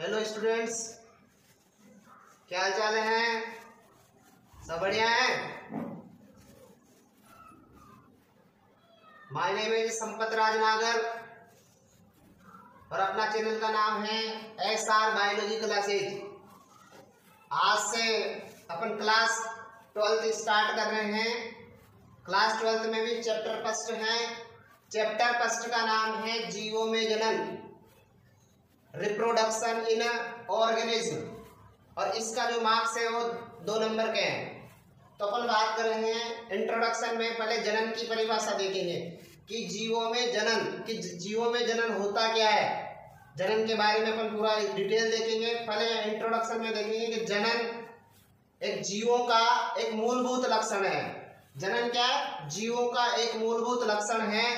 Hello students, क्या हाल चाल हैं? सब बढ़िया हैं? माय नेम इज संपत राजनागर और अपना चैनल का नाम है SR बायोलॉजी क्लासेज। आज से अपन क्लास 12th स्टार्ट कर रहे हैं। क्लास 12th में भी चैप्टर फर्स्ट है। चैप्टर फर्स्ट का नाम है जीवों में जनन, रिप्रोडक्शन इन ऑर्गेनिज्म, और इसका जो मार्क्स है वो 2 नंबर के हैं। तो अपन बात कर रहे हैं इंट्रोडक्शन में। पहले जनन की परिभाषा देखेंगे कि जीवों में जनन होता क्या है। जनन के बारे में अपन पूरा डिटेल देखेंगे। पहले इंट्रोडक्शन में देखेंगे कि जनन एक जीवों का एक मूलभूत लक्षण है। जनन क्या है? जीवों का एक मूलभूत लक्षण है।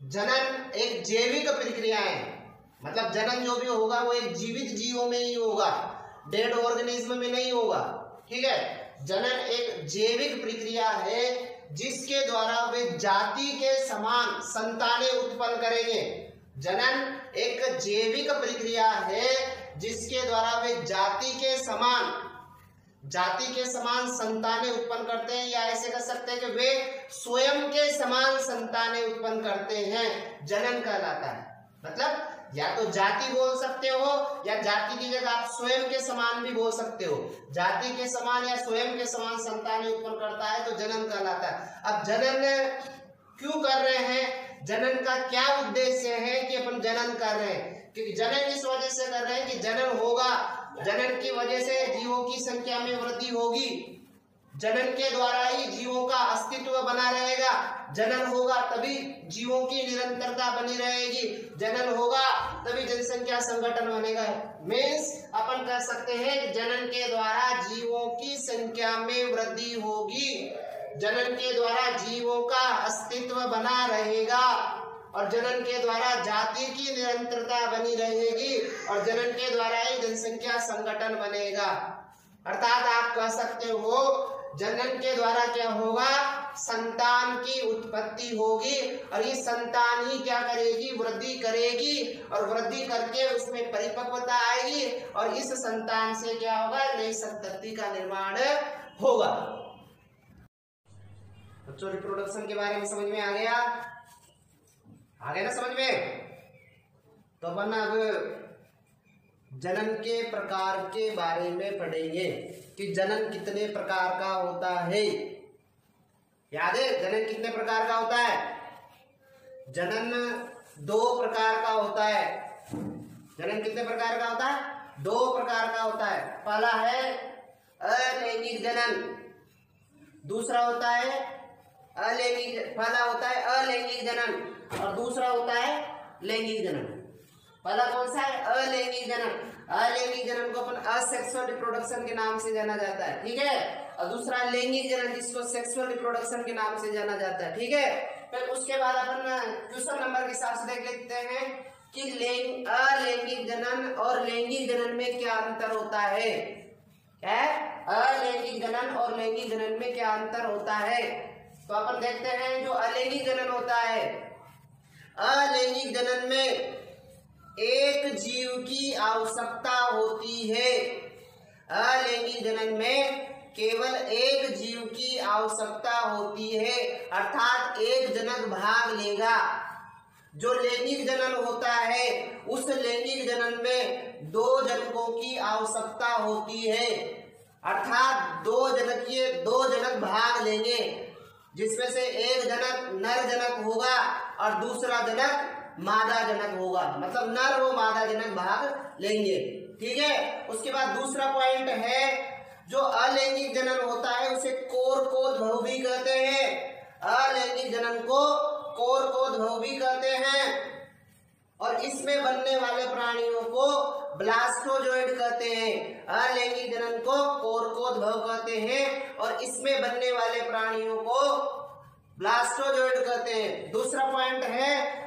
जनन एक जैविक प्रक्रिया है, मतलब जनन जो भी होगा वो एक जीवित जीवों में ही होगा, डेड ऑर्गेनिज्म में नहीं होगा। ठीक है, जनन एक जैविक प्रक्रिया है जिसके द्वारा वे जाति के समान संतानें उत्पन्न करेंगे। जनन एक जैविक प्रक्रिया है जिसके द्वारा वे जाति के समान संतानें उत्पन्न करते हैं, या ऐसे कह सकते हैं कि वे स्वयं के समान संतानें उत्पन्न करते हैं। जनन कहलाता है, मतलब या तो जाति बोल सकते हो या जाति की जगह आप स्वयं के समान भी बोल सकते हो। जाति के समान या स्वयं के समान संतानें उत्पन्न करता है तो जनन कहलाता है। अब जनन क्यों कर रहे हैं, जनन का क्या उद्देश्य है कि अपन जनन कर रहे हैं? क्योंकि जनन इस वजह से कर रहे हैं कि जनन होगा, जनन की वजह से जीवों की संख्या में वृद्धि होगी। जनन के द्वारा ही जीवों का अस्तित्व बना रहेगा। जनन होगा तभी जीवों की निरंतरता बनी रहेगी। जनन होगा तभी जनसंख्या संगठन बनेगा। मीन्स अपन कह सकते हैं कि जनन के द्वारा जीवों की संख्या में वृद्धि होगी, जनन के द्वारा जीवों का अस्तित्व बना रहेगा, और जनन के द्वारा जाति की निरंतरता बनी रहेगी, और जनन के द्वारा ही जनसंख्या संगठन बनेगा। अर्थात आप कह सकते हो जनन के द्वारा क्या होगा, संतान की उत्पत्ति होगी, और ये संतान ही क्या करेगी, वृद्धि करेगी, और वृद्धि करके उसमें परिपक्वता आएगी, और इस संतान से क्या होगा, नई संतति का निर्माण होगा। बच्चों, रिप्रोडक्शन के बारे में समझ में आ गया ना समझ में? तो अपन अब जनन के प्रकार के बारे में पढ़ेंगे कि जनन कितने प्रकार का होता है। याद है जनन कितने प्रकार का होता है? जनन 2 प्रकार का होता है। जनन कितने प्रकार का होता है? 2 प्रकार का होता है। पहला है अलैंगिक जनन, दूसरा होता है पहला होता है अलैंगिक जनन और दूसरा होता है लैंगिक जनन। पहला कौन सा है? अलैंगिक जनन। अलैंगिक जनन को अपन असेक्सुअल रिप्रोडक्शन के नाम से जाना जाता है, ठीक है। और दूसरा लैंगिक जनन जिसको सेक्सुअल रिप्रोडक्शन के नाम से जाना जाता है, ठीक है। फिर उसके बाद अपन क्वेश्चन नंबर के हिसाब से देख लेते हैं कि अलैंगिक जनन और लैंगिक जनन में क्या अंतर होता है। अलैंगिक जनन और लैंगिक जनन में क्या अंतर होता है? तो अपन देखते हैं जो अलैंगिक जनन होता है, अलैंगिक जनन में एक जीव की आवश्यकता होती है। अलैंगिक जनन में केवल एक जीव की आवश्यकता होती है, अर्थात एक जनक भाग लेगा। जो लैंगिक जनन होता है उस लैंगिक जनन में 2 जनकों की आवश्यकता होती है, अर्थात 2 जनक भाग लेंगे, जिसमें से एक जनक नर जनक होगा और दूसरा जनक मादा जनक होगा, मतलब नर व मादा जनक भाग लेंगे, ठीक है। उसके बाद दूसरा पॉइंट है जो अलैंगिक जनन होता है उसे कोरकोद्भव भी कहते हैं। अलैंगिक जनन को कोरकोद्भव भी कहते हैं, और इसमें बनने वाले प्राणियों को ब्लास्टोजोइड कहते हैं। अलैंगिक जनन को कोरकोद्भव कहते हैं और इसमें बनने वाले प्राणियों को ब्लास्टोजोइड कहते हैं। दूसरा पॉइंट है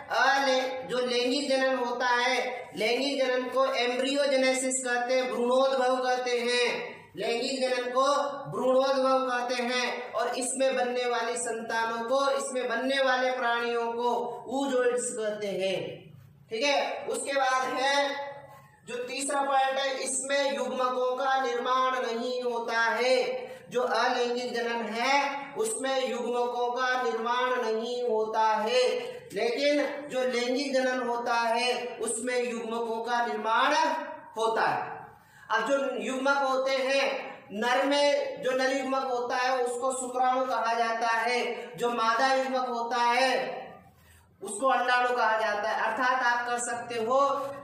जो लैंगिक जनन होता है, लैंगिक जनन को एम्ब्रियोजेनेसिस कहते हैं, भ्रूणोद्भव कहते हैं। लैंगिक जनन को भ्रूणोद्भव कहते हैं, और इसमें बनने वाली संतानों को, इसमें बनने वाले प्राणियों को oozoids कहते हैं, ठीक है। उसके बाद है जो तीसरा पॉइंट है, इसमें युग्मकों का निर्माण नहीं होता है। जो अलैंगिक जनन है उसमें युग्मकों का निर्माण नहीं होता है, लेकिन जो लैंगिक जनन होता है उसमें युग्मकों का निर्माण होता है। अब जो युग्मक होते हैं, नर में जो नर युग्मक होता है उसको शुक्राणु कहा जाता है, जो मादा युग्मक होता है उसको अंडाणु कहा जाता है। अर्थात आप कर सकते हो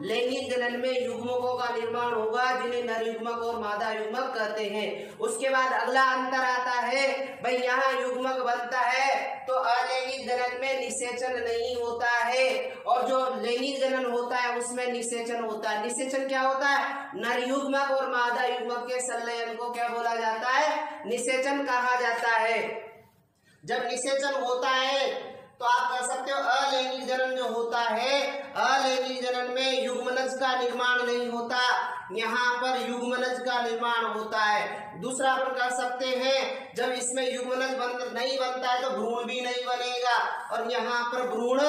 लैंगिक जनन में युग्मकों का निर्माण होगा जिन्हें नर युग्मक और मादा युग्मक कहते हैं। उसके बाद अगला अंतर आता है, भाई यहाँ युग्मक बनता है तो अलैंगिक जनन में निषेचन नहीं होता है, और जो लैंगिक जनन होता है उसमें निषेचन होता है। निषेचन क्या होता है? नर युग्मक और मादा युग्मक के संलयन को क्या बोला जाता है? निषेचन कहा जाता है। जब निषेचन होता है तो आप कह सकते हो अलैंगिक जनन जो होता है, अलैंगिक जनन में युग्मनज का निर्माण नहीं होता, यहाँ पर युग्मनज का निर्माण होता है। दूसरा अपन कह सकते हैं जब इसमें युग्मनज नहीं बनता है तो भ्रूण भी नहीं बनेगा और यहाँ पर भ्रूण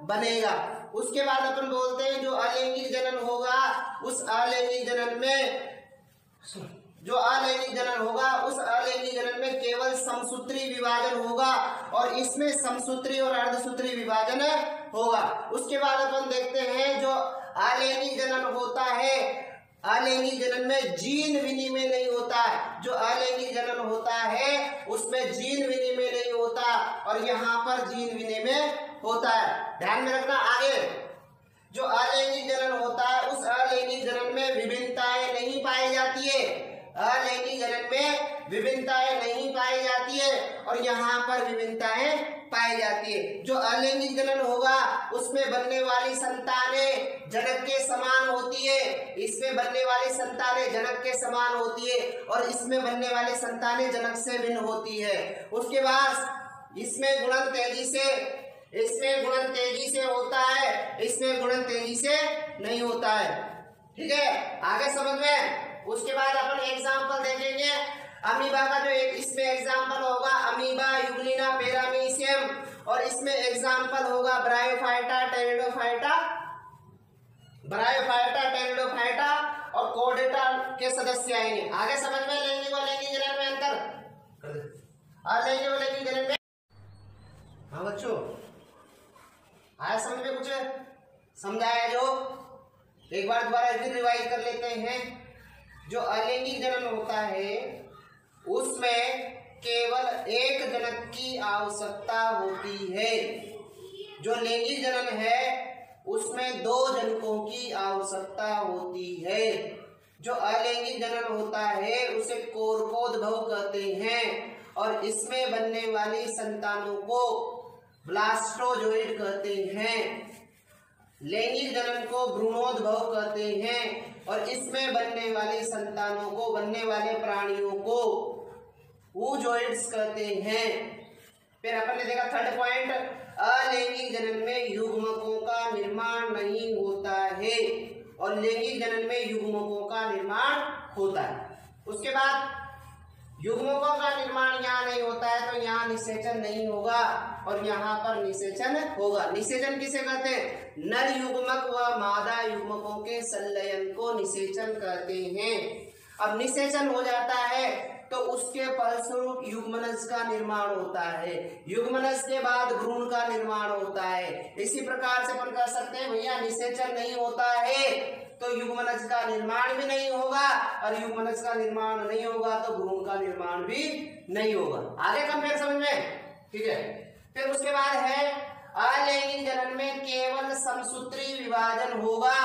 बनेगा। उसके बाद अपन बोलते हैं जो अलैंगिक जनन होगा उस अलैंगिक जनन में जो अलैंगिक जनन होगा उस अलैंगिक जनन में केवल समसूत्री विभाजन होगा और इसमें समसूत्री और अर्धसूत्री विभाजन होगा। उसके बाद अपन देखते हैं जो अलैंगिक जनन होता है, अलैंगिक जनन में जीन विनिमय नहीं होता है। जो अलैंगिक जनन होता है उसमें जीन विनिमय नहीं होता और यहाँ पर जीन विनिमय होता है। ध्यान में रखना। आगे जो अलैंगिक जनन होता है उस अलैंगिक जनन में विभिन्नताएं नहीं पाई जाती है, अलैंगिक जनन में विभिन्नताएं नहीं पाई जाती है और यहाँ पर विभिन्नताएं पाई जाती है। जो अलैंगिक जनन होगा उसमें बनने वाली संतानें जनक के समान होती है, इसमें बनने वाली संतानें जनक के समान होती है और इसमें बनने वाली संतानें जनक से भिन्न होती है। उसके बाद इसमें गुणन तेजी से, इसमें गुणन तेजी से होता है, इसमें गुणन तेजी से नहीं होता है। ठीक है, आगे समझ में। उसके बाद अपन एग्जाम्पल देखेंगे अमीबा का। जो एक इसमें एग्जाम्पल होगा अमीबा, यूग्लिना, पैरामीशियम, और इसमें एग्जाम्पल होगा ब्रायोफाइटा, टेरिडोफाइटा, ब्रायोफाइटा, टेरिडोफाइटा और कोर्डेटा के सदस्य आएंगे। आगे समझ में लैंगिक और लैंगिक जनन में अंतर, अलैंगिक और लैंगिक जनन में। हाँ बच्चों, आया समझ में? कुछ समझाया जो? एक बार दोबारा फिर रिवाइज कर लेते हैं। जो अलैंगिक जनन होता है उसमें केवल एक जनक की आवश्यकता होती है। जो लैंगिक जनन है उसमें दो जनकों की आवश्यकता होती है। जो अलैंगिक जनन होता है उसे कोर्कोद्भव कहते हैं और इसमें बनने वाली संतानों को ब्लास्टोजोइड कहते हैं। लैंगिक जनन को भ्रूणोद्भव कहते हैं और इसमें बनने वाली संतानों को, बनने वाले प्राणियों को oozoids कहते हैं। फिर अपन ने देखा थर्ड पॉइंट, अलैंगिक जनन में युग्मकों का निर्माण नहीं होता है और लैंगिक जनन में युग्मकों का निर्माण होता है। उसके बाद युग्मकों का निर्माण यहाँ नहीं होता है तो यहाँ निषेचन नहीं होगा और यहाँ पर निषेचन होगा। निषेचन किसे कहते हैं? नर युग्मक व मादा युग्मकों के संलयन को निषेचन कहते हैं। अब निषेचन हो जाता है तो उसके फलस्वरूप युग्मनज का निर्माण होता है, युग्मनज के बाद भ्रूण का निर्माण होता है। इसी प्रकार से अपन कह सकते हैं भैया निषेचन नहीं होता है तो युग्मनज का निर्माण भी नहीं होगा और युग्मनज का निर्माण नहीं होगा तो भ्रूण का निर्माण भी नहीं होगा। आगे कंपेयर समझ में? ठीक है। फिर उसके बाद है अलैंगिक जनन में केवल समसूत्री विभाजन होगा।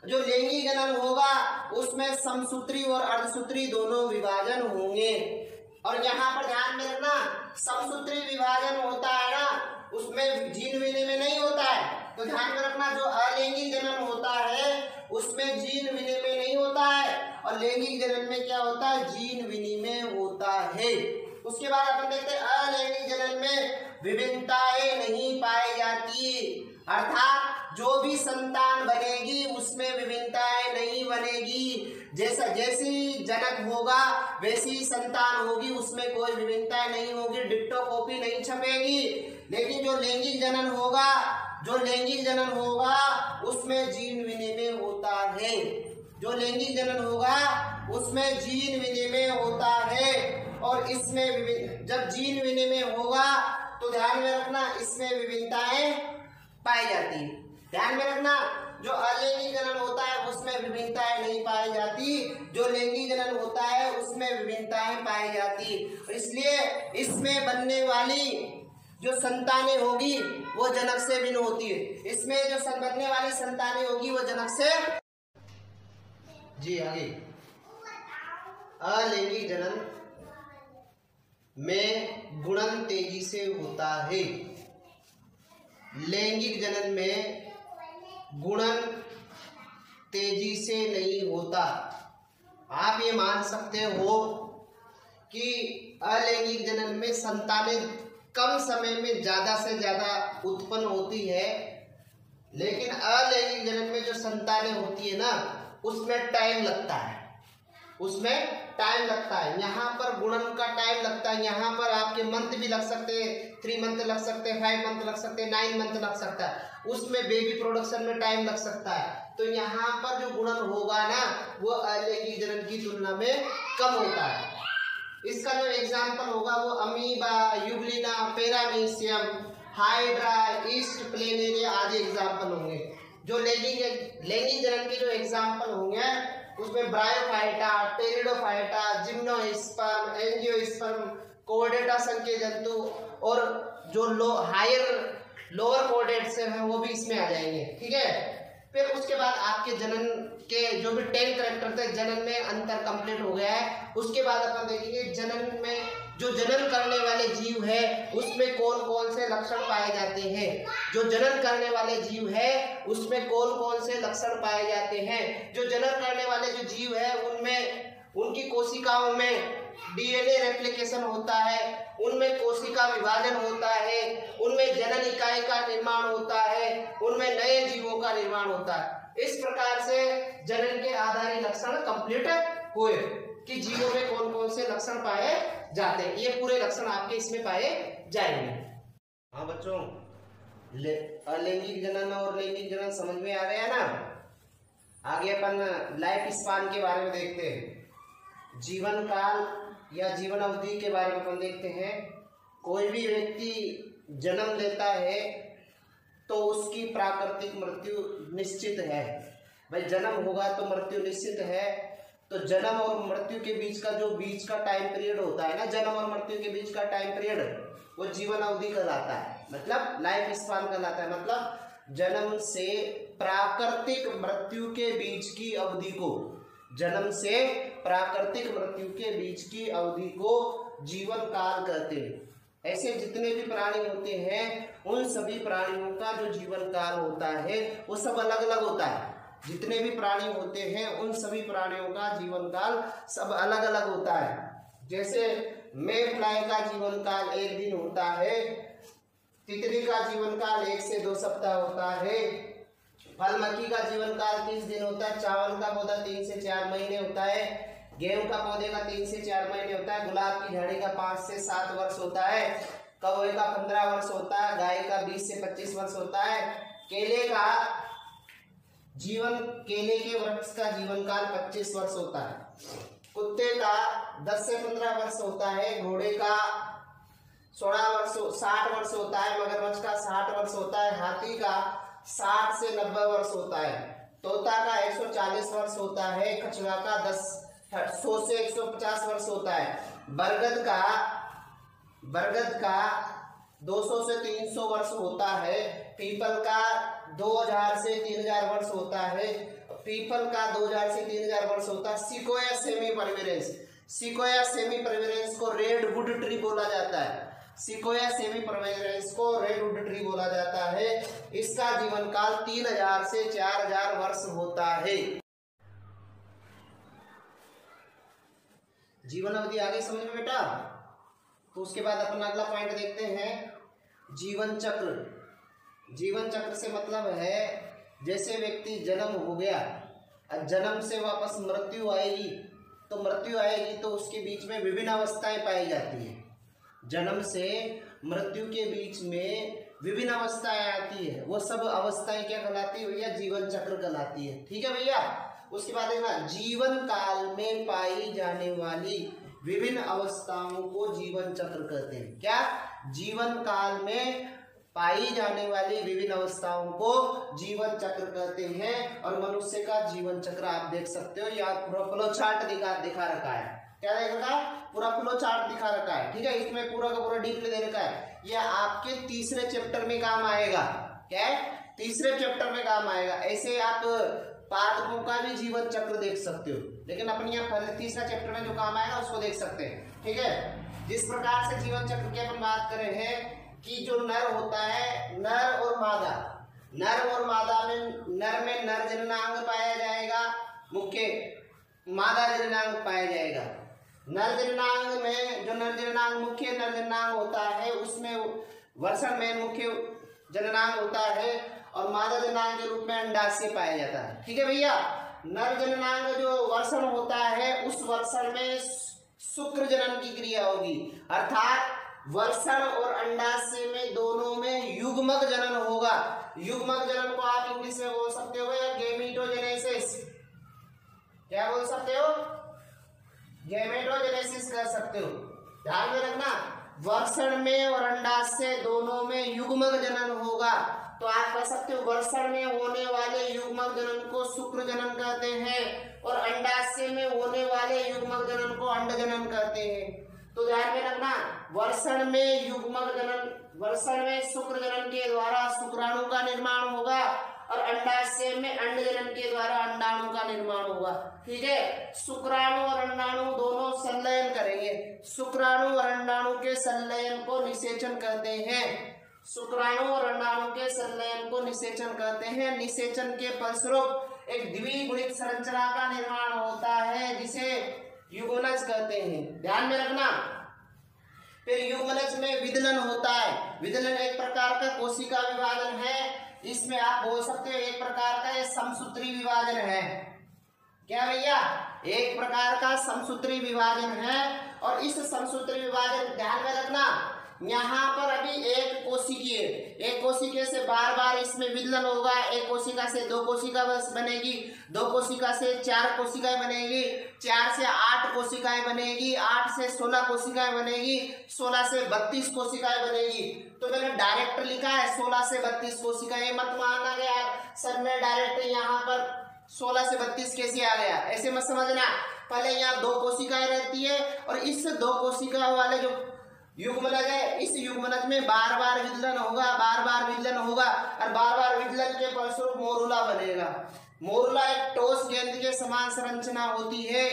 जो लैंगिक जनन होगा उसमें समसूत्री और अर्धसूत्री दोनों विभाजन होंगे और यहाँ पर ध्यान में रखना समसूत्री विभाजन होता है ना उसमें जीन विनिमय नहीं होता है, तो ध्यान में रखना जो अलैंगिक जनन होता है उसमें जीन विनिमय नहीं होता है और लैंगिक जनन में क्या होता है? जीन विनिमय होता है। उसके बाद अपन देखते हैं अलैंगिक जनन में विभिन्नताएं नहीं पाई जाती, अर्थात जो भी संतान बनेगी उसमें विभिन्नताएं नहीं बनेगी। जैसी जनक होगा वैसी संतान होगी, उसमें कोई विभिन्नताएं नहीं होगी, डिक्टो कॉपी नहीं छपेगी। लेकिन जो लैंगिक जनन होगा जो लैंगिक जनन होगा उसमें जीन विनिमय होता है। जो लैंगिक जनन होगा उसमें जीन विनिमय होता है। और इसमें जब जीन विनिमय होगा तो ध्यान में रखना इसमें विभिन्नताएं पाई जाती है। ध्यान में रखना जो अलैंगिक जनन होता है उसमें विभिन्नताएं नहीं पाई जाती, जो लैंगिक जनन होता है उसमें विभिन्नताएं पाई जाती। इसलिए इसमें बनने वाली जो संतानें होगी वो जनक से भिन्न होती है। इसमें जो बनने वाली संतानें होगी वो जनक से जी आगे। अलैंगिक जनन में गुणन तेजी से होता है, लैंगिक जनन में गुणन तेजी से नहीं होता। आप ये मान सकते हो कि अलैंगिक जनन में संतानें कम समय में ज्यादा से ज्यादा उत्पन्न होती है, लेकिन अलैंगिक जनन में जो संतानें होती है ना उसमें टाइम लगता है, उसमें टाइम लगता है। यहाँ पर गुणन का टाइम लगता है, यहाँ पर आपके मंथ भी लग सकते हैं, 3 मंथ लग सकते हैं, 5 मंथ लग सकते हैं, 9 मंथ लग सकता है, उसमें बेबी प्रोडक्शन में टाइम लग सकता है। तो यहाँ पर जो गुणन होगा ना वो अलैंगिक जनन की तुलना में कम होता है। इसका जो एग्जाम्पल होगा वो amoeba, Euglena, paramecium, hydra, east planaria आदि एग्जाम्पल होंगे। जो लैंगिक जनन के जो एग्जाम्पल होंगे उसमें bryophyta, pteridophyta, gymnosperm, angiosperm, Chordata संघीय जंतु और जो लोअर कोर्डेट्स हैं वो भी इसमें आ जाएंगे। ठीक है, फिर उसके बाद आपके जनन के जो भी 10 कैरेक्टर थे जनन में अंतर कंप्लीट हो गया है। उसके बाद अपन देखेंगे जनन में जो जनन करने वाले जीव है उसमें कौन कौन से लक्षण पाए जाते हैं। जो जनन करने वाले जीव है उसमें कौन कौन से लक्षण पाए जाते हैं। जो जनन करने वाले जो जीव है उनमें उनकी कोशिकाओं में डीएनए रेप्लिकेशन होता है, उनमें कोशिका विभाजन होता है, उनमें जनन इकाई का निर्माण होता है, उनमें नए जीवों का निर्माण होता है। इस प्रकार से जनन के आधारित लक्षण कंप्लीट हुए कि जीवों में कौन कौन से लक्षण पाए जाते हैं। ये पूरे लक्षण आपके इसमें पाए जाएंगे। हाँ बच्चों, अलैंगिक जनन और लैंगिक जनन समझ में आ गया ना। आगे अपन लाइफ स्पान के बारे में देखते हैं, जीवन काल या जीवन अवधि के बारे में अपन देखते हैं। कोई भी व्यक्ति जन्म लेता है तो उसकी प्राकृतिक मृत्यु निश्चित है। भाई जन्म होगा तो मृत्यु निश्चित है। तो जन्म और मृत्यु के बीच का जो बीच का टाइम पीरियड होता है ना, जन्म और मृत्यु के बीच का टाइम पीरियड वो जीवन अवधि कहलाता है, मतलब लाइफ स्पान कहलाता है। मतलब जन्म से प्राकृतिक मृत्यु के बीच की अवधि को, जन्म से प्राकृतिक मृत्यु के बीच की अवधि को जीवन काल कहते हैं। ऐसे जितने भी प्राणी होते हैं उन सभी प्राणियों का जो जीवन काल होता है वो सब अलग अलग होता है। जितने भी प्राणी होते हैं उन सभी प्राणियों का जीवन काल सब अलग अलग होता है। जैसे मे फ्लाई का जीवन काल 1 दिन होता है, तितली का जीवन काल 1 से 2 सप्ताह होता है, फल मक्खी का जीवन काल 30 दिन होता है, चावल का पौधा 3 से 4 महीने होता है, गेहूं का पौधे का 3 से 4 महीने होता है, गुलाब की झाड़ी का 5 से 7 वर्ष होता है, कौवे का 15 वर्ष होता है, गाय का 20 से 25 वर्ष होता है, केले के वृक्ष का जीवन काल 25 वर्ष होता है, कुत्ते का 10 से 15 वर्ष होता है, घोड़े का 60 वर्ष होता है, मगरमच्छ का 60 वर्ष होता है, हाथी का 60 से 90 वर्ष होता है, तोता का 140 वर्ष होता है, कछुआ का 100 से 150 वर्ष होता है, बरगद का 200 से 300 वर्ष होता है, पीपल का 2000 से 3000 वर्ष होता है, पीपल का 2000 से 3000 वर्ष होता है। सिकोया सेमी परविरेंस को रेडवुड ट्री बोला जाता है। सिकोया सेमी परविरेंस को रेडवुड ट्री बोला जाता है। इसका जीवन काल 3000 से 4000 वर्ष होता है। जीवन अवधि आगे समझ में बेटा। तो उसके बाद अपन अगला पॉइंट देखते हैं, जीवन चक्र। जीवन चक्र से मतलब है जैसे व्यक्ति जन्म हो गया, जन्म से वापस मृत्यु आएगी, तो उसके बीच में विभिन्न अवस्थाएं पाई जाती हैं। जन्म से मृत्यु के बीच में विभिन्न अवस्थाएं आती है, वो सब अवस्थाएं क्या कहलाती है भैया? जीवन चक्र कहलाती है। ठीक है भैया। उसके बाद देखना, जीवन काल में पाई जाने वाली विभिन्न अवस्थाओं को जीवन चक्र कहते हैं। क्या? जीवन काल में पाई जाने वाली विभिन्न अवस्थाओं को जीवन चक्र कहते हैं। और मनुष्य का जीवन चक्र आप देख सकते हो, या पूरा फ्लो चार्ट दिखा रखा है। क्या देख रखा है? पूरा फ्लो चार्ट दिखा रखा है। ठीक है, इसमें पूरा का पूरा डीपली दे रखा है। यह आपके तीसरे चैप्टर में काम आएगा। क्या है? तीसरे चैप्टर में काम आएगा। ऐसे आप पादपों का भी जीवन चक्र देख सकते हो, लेकिन अपनी यहाँ पहले तीसरा चैप्टर में जो काम आएगा उसको देख सकते हैं। ठीक है। जिस प्रकार से जीवन चक्र की अपन बात कर रहे हैं कि जो नर होता है, नर और मादा, नर और मादा में नर जननांग पाया जाएगा, मुख्य मादा जननांग पाया जाएगा। नर जननांग में जो नर जननांग मुख्य नर जननांग होता है उसमें वर्षण में मुख्य जननांग होता है, और मादा जननांग के रूप में अंडाशय पाया जाता है। ठीक है भैया। नर जननांग जो वर्षण होता है उस वर्षण में शुक्र जनन की क्रिया होगी, अर्थात वर्षण और अंडाशय में दोनों में युग्मक जनन होगा। युग्मक जनन को आप इंग्लिश में बोल सकते हो या गैमेटोजेनेसिस। क्या बोल सकते हो? गैमेटोजेनेसिस कर सकते हो। ध्यान में रखना, वर्षण में और अंडाशय दोनों में युग्मक जनन होगा। तो आप कह सकते हो वर्षण में होने वाले युग्मक जनन को शुक्र जनन कहते हैं, और अंडाशय में होने वाले युग्मक जनन को अंड जनन कहते हैं। तो ध्यान में रखना, वर्षण में युग्मक जनन, वर्षण में शुक्र जनन के द्वारा शुक्राणु का निर्माण होगा, और अंडाशय में अंड जनन के द्वारा अंडाणु का निर्माण होगा। ठीक है। शुक्राणु और अंडाणु दोनों संलयन करेंगे। शुक्राणु और अंडाणु के संलयन को निषेचन कहते हैं। शुक्राणु और अंडाणु के संलयन को निषेचन कहते हैं। निषेचन के फलस्वरूप एक द्विगुणित संरचना का निर्माण होता है जिसे युग्मनज कहते हैं। ध्यान में रखना। फिर युग्मनज में विदलन होता है। विदलन एक प्रकार का कोशिका विभाजन है। इसमें आप बोल सकते हो एक प्रकार का ये समसूत्री विभाजन है। क्या भैया? एक प्रकार का समसूत्री विभाजन है। और इस समसूत्री विभाजन, ध्यान में रखना, यहाँ पर अभी एक कोशिकीय से बार बार इसमें विदलन होगा। एक कोशिका से दो कोशिका बनेगी, दो कोशिका से चार कोशिकाएं बनेगी, 4 से 8 कोशिकाएं बनेगी, 8 से 16 कोशिकाएं बनेगी, 16 से 32 कोशिकाएं बनेगी। तो मैंने डायरेक्ट लिखा है 16 से 32 कोशिकाएं, मत मानना गया सर ने डायरेक्ट यहाँ पर 16 से 32 कैसे आ गया, ऐसे मत समझना। पहले यहाँ 2 कोशिकाएं रहती है, और इस 2 कोशिका वाले जो युग्मनज है, इस युग्मनज में बार बार विदलन होगा, बार बार विदलन होगा, और बार बार विदलन के फलस्वरूप मोरुला बनेगा। मोरुला एक ठोस गेंद के समान संरचना होती है,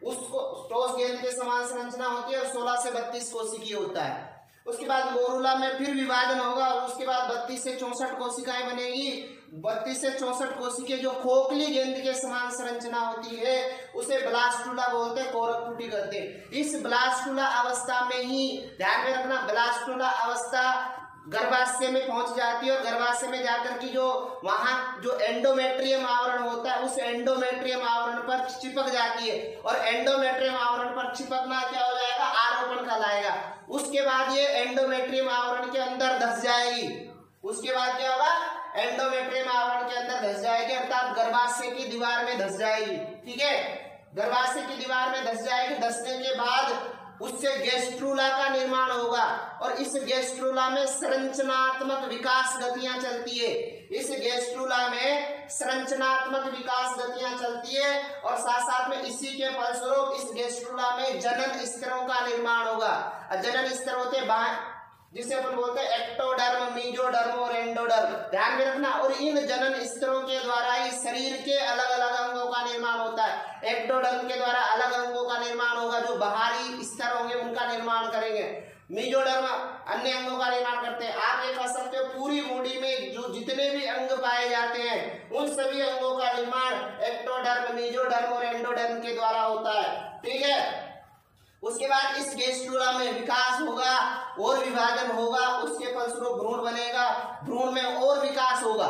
उसको ठोस गेंद के समान संरचना होती है, और 16 से 32 कोशिकीय होता है। उसके बाद मोरुला में फिर विभाजन होगा, और उसके बाद 32 से 64 कोशिकाएं बनेगी। 32 से 64 कोशिकाएं जो खोखली गेंद के समान संरचना होती है उसे ब्लास्टुला बोलते हैं, कोरकपुटी कहते हैं। इस ब्लास्टुला अवस्था में ही, ध्यान में रखना, ब्लास्टुला अवस्था गर्भाशय में पहुंच जाती है, और गर्भाशय में जाकर की जो वहां जो एंडोमेट्रियम आवरण होता है उस एंडोमेट्रियम आवरण पर चिपक जाती है, और एंडोमेट्रियम आवरण पर चिपकना क्या हो जाएगा? आरोपण कहलाएगा। उसके बाद ये एंडोमेट्रियम आवरण के अंदर धस जाएगी। उसके बाद क्या होगा? एंडोमेट्रियम आवरण के अंदर धस जाएगी, अर्थात गर्भाशय की दीवार में धस जाएगी। ठीक है। गर्भाशय की दीवार में धस जाएगी। धसने के बाद उससे गैस्ट्रूला का निर्माण होगा, और इस गैस्ट्रूला में संरचनात्मक विकास गतियां चलती है। इस गैस्ट्रूला में संरचनात्मक विकास गतियां चलती है, और साथ साथ में इसी के फलस्वरूप इस गैस्ट्रूला में जनन स्तरों का निर्माण होगा। जनन स्तर होते हैं जिसे अपन बोलते हैं एक्टोडर्म, मीजोडर्म और एंडोडर्म। ध्यान में रखना। और इन जनन स्तरों के द्वारा ही शरीर के अलग अलग अंगों का निर्माण होता है। एक्टोडर्म के द्वारा अलग अंगों का निर्माण होगा, जो बाहरी स्तर होंगे उनका निर्माण करेंगे। मीजोडर्म अन्य अंगों का निर्माण करते हैं। आप ये कह सकते हो पूरी बॉडी में जो जितने भी अंग पाए जाते हैं उन सभी अंगों का निर्माण एक्टोडर्म, मीजोडर्म और एंडोडर्म के द्वारा होता है। ठीक है। उसके बाद इस गैस्ट्रूला में विकास होगा और विभाजन होगा, उसके फलस्वरूप भ्रूण बनेगा, भ्रूण में और विकास होगा।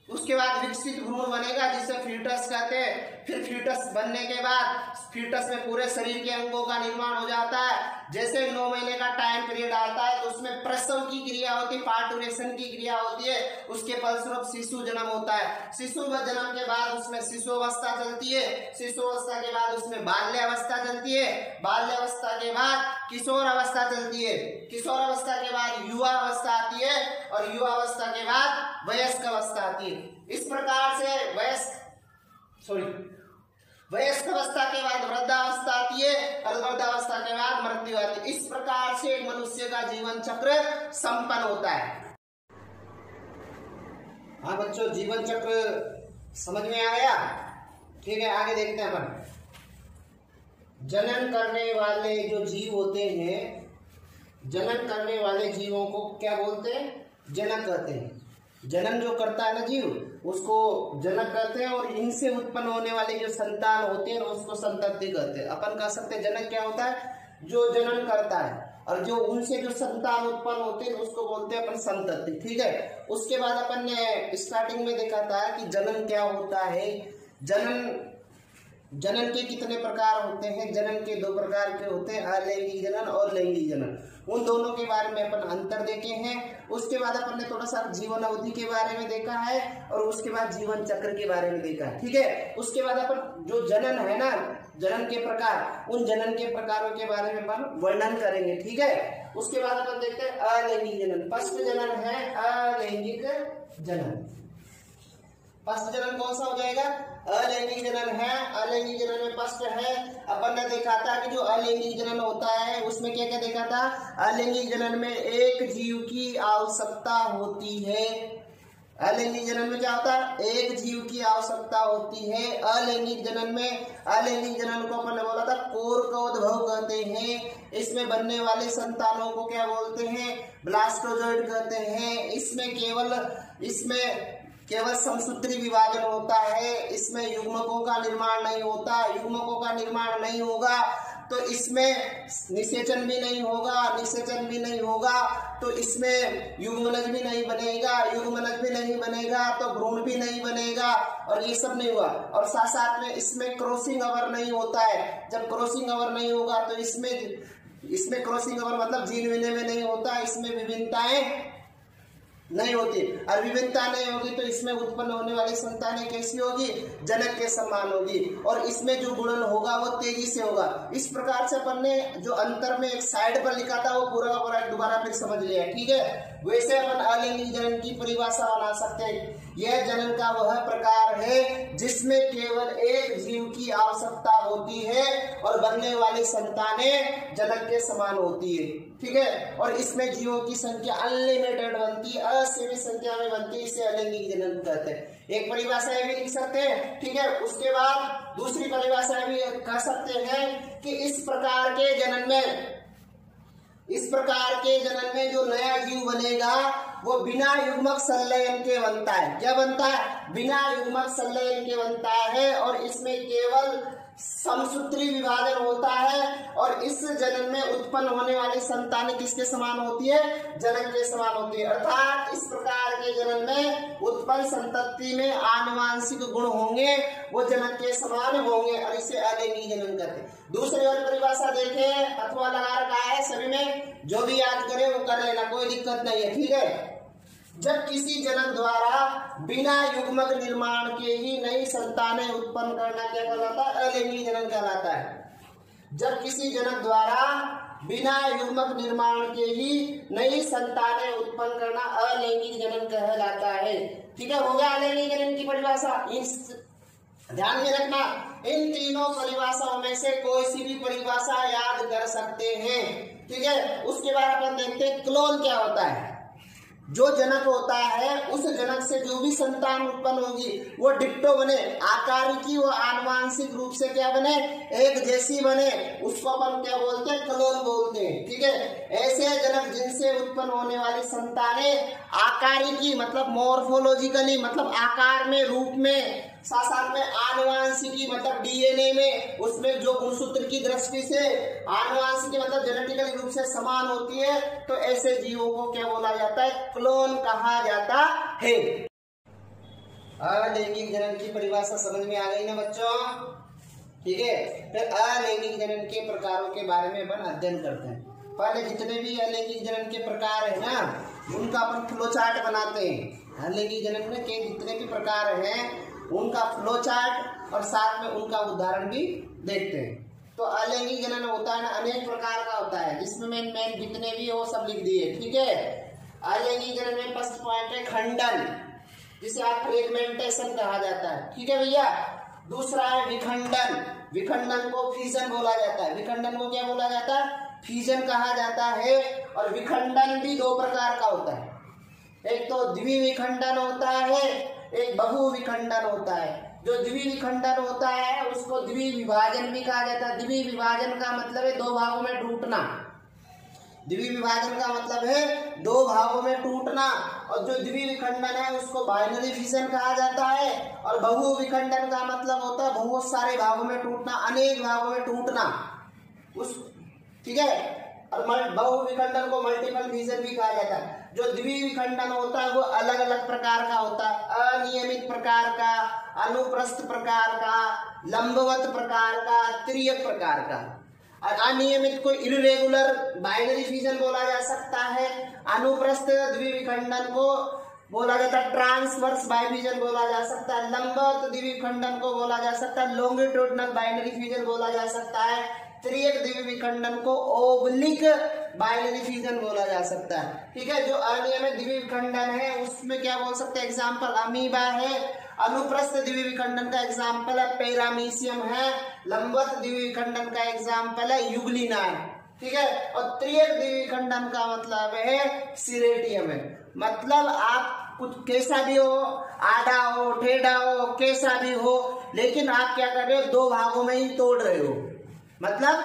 उसके बाद विकसित भ्रूण बनेगा जिसे फीटस कहते हैं। फिर फीटस बनने के बाद फीटस में पूरे शरीर के अंगों का निर्माण हो जाता है। जैसे 9 महीने का टाइम पीरियड आता है तो उसमें प्रसव की क्रिया होती है, पार्टुरेशन की क्रिया होती है। उसके फलस्वरूप शिशु जन्म होता है। शिशु जन्म के बाद उसमें शिशु अवस्था चलती है। शिशु अवस्था के बाद उसमें बाल्य अवस्था चलती है। बाल्य अवस्था के बाद किशोर अवस्था चलती है। किशोर अवस्था के बाद युवा अवस्था आती है और युवा अवस्था के बाद वयस्क अवस्था आती है। इस प्रकार से वयस्क अवस्था के बाद वृद्धावस्था आती है और वृद्धावस्था के बाद मृत्यु आती है। इस प्रकार से मनुष्य का जीवन चक्र संपन्न होता है। हाँ बच्चों, जीवन चक्र समझ में आ गया? ठीक है, आगे देखते हैं अपन। जनन करने वाले जो जीव होते हैं, जनन करने वाले जीवों को क्या बोलते हैं? जनक कहते हैं। जनन जो करता है ना जीव, उसको जनक कहते हैं। और इनसे उत्पन्न होने वाले जो संतान होते हैं उसको संतति कहते हैं। अपन कह सकते हैं जनक क्या होता है? जो जनन करता है। और जो उनसे जो संतान उत्पन्न होते हैं उसको बोलते हैं अपन संतति। ठीक है, उसके बाद अपन ने स्टार्टिंग में देखा था कि जनन क्या होता है। जनन के कितने प्रकार होते हैं? जनन के 2 प्रकार के होते हैं, अलैंगिक जनन और लैंगिक जनन। उन दोनों के बारे में अपन अंतर देखे हैं। उसके बाद अपन ने थोड़ा सा जीवन अवधि के बारे में देखा है और उसके बाद जीवन चक्र के बारे में देखा है। ठीक है, उसके बाद अपन जो जनन है ना, जनन के प्रकार, उन जनन के प्रकारों के बारे में अपन वर्णन करेंगे। ठीक है, उसके बाद अपन देखते हैं अलैंगिक जनन। फर्स्ट जनन है अलैंगिक जनन। फर्स्ट जनन कौन सा हो जाएगा? अलैंगिक जनन है। अलैंगिक जनन में फर्स्ट है, अपन ने देखा था कि जो अलैंगिक जनन होता है उसमें क्या क्या देखा था? अलैंगिक जनन में एक जीव की आवश्यकता होती है। अलैंगिक जनन में क्या होता है? एक जीव की आवश्यकता होती है। अलैंगिक जनन को अपन ने बोला था कोर का उद्भव कहते हैं। इसमें बनने वाले संतानों को क्या बोलते हैं? ब्लास्टोजोइड कहते हैं। इसमें केवल समसूत्री विभाजन होता है। इसमें युग्मकों का निर्माण नहीं होता। युग्मकों का निर्माण नहीं होगा तो इसमें निषेचन भी नहीं होगा। निषेचन भी नहीं होगा तो इसमें युग्मनज भी नहीं बनेगा। युग्मनज भी नहीं बनेगा तो भ्रूण भी नहीं बनेगा और ये सब नहीं हुआ। और साथ साथ में इसमें क्रॉसिंग ओवर नहीं होता है। जब क्रॉसिंग ओवर नहीं होगा तो इसमें क्रॉसिंग ओवर मतलब जीन विनय में नहीं होता। इसमें विभिन्नताएं नहीं होती और विभिन्नता नहीं होगी तो इसमें उत्पन्न होने वाली संतानें कैसी होगी? जनक के समान होगी और इसमें जो गुणन होगा वो तेजी से होगा। इस प्रकार से अपन ने जो अंतर में एक साइड पर लिखा था वो पूरा पूरा दोबारा फिर समझ लिया। ठीक है, वैसे अपन अलैंगिक जनन की परिभाषा बना सकते हैं। यह जनन का वह प्रकार है जिसमें केवल एक जीव की आवश्यकता होती है और बनने वाली संतानें जनक के समान होती है। ठीक है, और इसमें जीवों की संख्या अनलिमिटेड बनती है, असीमित संख्या में बनती है। इसे अलैंगिक जनन कहते हैं। एक परिभाषा ये भी लिख सकते हैं। ठीक है, उसके बाद दूसरी परिभाषा भी कह सकते हैं कि इस प्रकार के जनन में जो नया जीव बनेगा वो बिना युग्मक संलयन के बनता है। क्या बनता है? बिना युग्मक संलयन के बनता है और इसमें केवल समसूत्री विभाजन होता है और इस जनन में उत्पन्न होने वाली संतानें किसके समान होती है? जनक के समान होती है। अर्थात इस प्रकार के जनन में उत्पन्न संतति में आनुवांशिक गुण होंगे, वो जनक के समान होंगे और इसे अलैंगिक जनन कहते हैं। दूसरी और परिभाषा देखें, अथवा लगा रखा है सभी में, जो भी याद करे वो कर लेना, कोई दिक्कत नहीं है। ठीक है, जब किसी जनक द्वारा बिना युग्मक निर्माण के ही नई संतानें उत्पन्न करना क्या कहलाता है? अलैंगिक जनन कहलाता है। जब किसी जनक द्वारा बिना युग्मक निर्माण के ही नई संतानें उत्पन्न करना अलैंगिक जनन कहलाता है। ठीक है, हो गया अलैंगिक जनन की परिभाषा। ध्यान में रखना, इन तीनों परिभाषाओं में से कोई सी भी परिभाषा याद कर सकते हैं। ठीक है, उसके बाद अपन देखते हैं क्लोन क्या होता है। जो जनक होता है उस जनक से जो भी संतान उत्पन्न होगी वो डिप्टो बने, आकार की वो आनुवांशिक रूप से क्या बने? एक जैसी बने, उसको अपन क्या बोलते हैं? क्लोन बोलते हैं। ठीक है, ऐसे जनक जिनसे उत्पन्न होने वाली संतानें आकारिकी मतलब मॉर्फोलॉजिकली मतलब आकार में, रूप में, साथ में आनुवांशिकी मतलब डीएनए में उसमें जो गुणसूत्र की दृष्टि से आनुवांशिकी मतलब जेनेटिकली रूप से समान होती है, तो ऐसे जीवों को क्या बोला जाता है? क्लोन कहा जाता है। अलैंगिक जनन की परिभाषा समझ में आ गई ना बच्चों? ठीक है, फिर अलैंगिक जनन के प्रकारों के बारे में अपन अध्ययन करते हैं। पहले जितने भी अलैंगिक जनन के प्रकार है ना, उनका अपन फ्लो चार्ट बनाते हैं। अलैंगिक जनन में के जितने भी प्रकार हैं उनका फ्लो चार्ट और साथ में उनका उदाहरण भी देखते हैं। तो अलैंगिक जनन होता है ना, अनेक प्रकार का होता है, जिसमें मेन जितने भी हो सब लिख दिए। ठीक है, अलैंगिक जनन में फर्स्ट पॉइंट है खंडन, जिसे आप फ्रेगमेंटेशन कहा जाता है। ठीक है भैया। दूसरा है विखंडन, विखंडन को फिजन बोला जाता है। विखंडन को क्या बोला जाता है? फिजन कहा जाता है। और विखंडन भी दो प्रकार का होता है, एक तो द्विविखंडन होता है, एक बहुविखंडन होता है। जो द्विविखंडन होता है उसको द्विविभाजन भी कहा जाता है। द्विविभाजन का मतलब है दो भागों में टूटना। द्विविभाजन का मतलब है दो भागों में टूटना। और जो द्विविखंडन है उसको बाइनरी फिजन कहा जाता है। और बहुविखंडन का मतलब होता है बहुत सारे भागों में टूटना, अनेक भागों में टूटना उस। ठीक है, और बहुविखंडन को मल्टीपल फिजन भी कहा जाता है। जो द्विविखंडन होता है वो अलग अलग प्रकार का होता है, अनियमित प्रकार का, अनुप्रस्थ प्रकार का, लंबवत प्रकार का, तिर्यक प्रकार का। और अनियमित को इर्रेगुलर बाइनरी फिजन बोला जा सकता है। अनुप्रस्थ द्विविखंडन को बोला जाता है ट्रांसवर्स बाइफिजन बोला जा सकता है। लंबवत द्विविखंडन को बोला जा सकता है लॉन्गिट्यूडिनल बाइनरी फिजन बोला जा सकता है। त्रियक द्विविखंडन को ओब्लिक बाइनरी फिजन बोला जा सकता है। ठीक है, जो अनियमित द्विविखंडन है उसमें क्या बोल सकते हैं? एग्जाम्पल अमीबा है। अनुप्रस्थ द्विविखंडन का एग्जाम्पल है पैरामीशियम है। लंबवत द्विविखंडन का एग्जाम्पल है यूग्लिना है। ठीक है, और त्रियक द्विविखंडन का मतलब है सिरेटियम है। मतलब आप कुछ कैसा भी हो, आधा हो, टेढ़ा हो, कैसा भी हो, लेकिन आप क्या कर रहे हो? दो भागों में ही तोड़ रहे हो। मतलब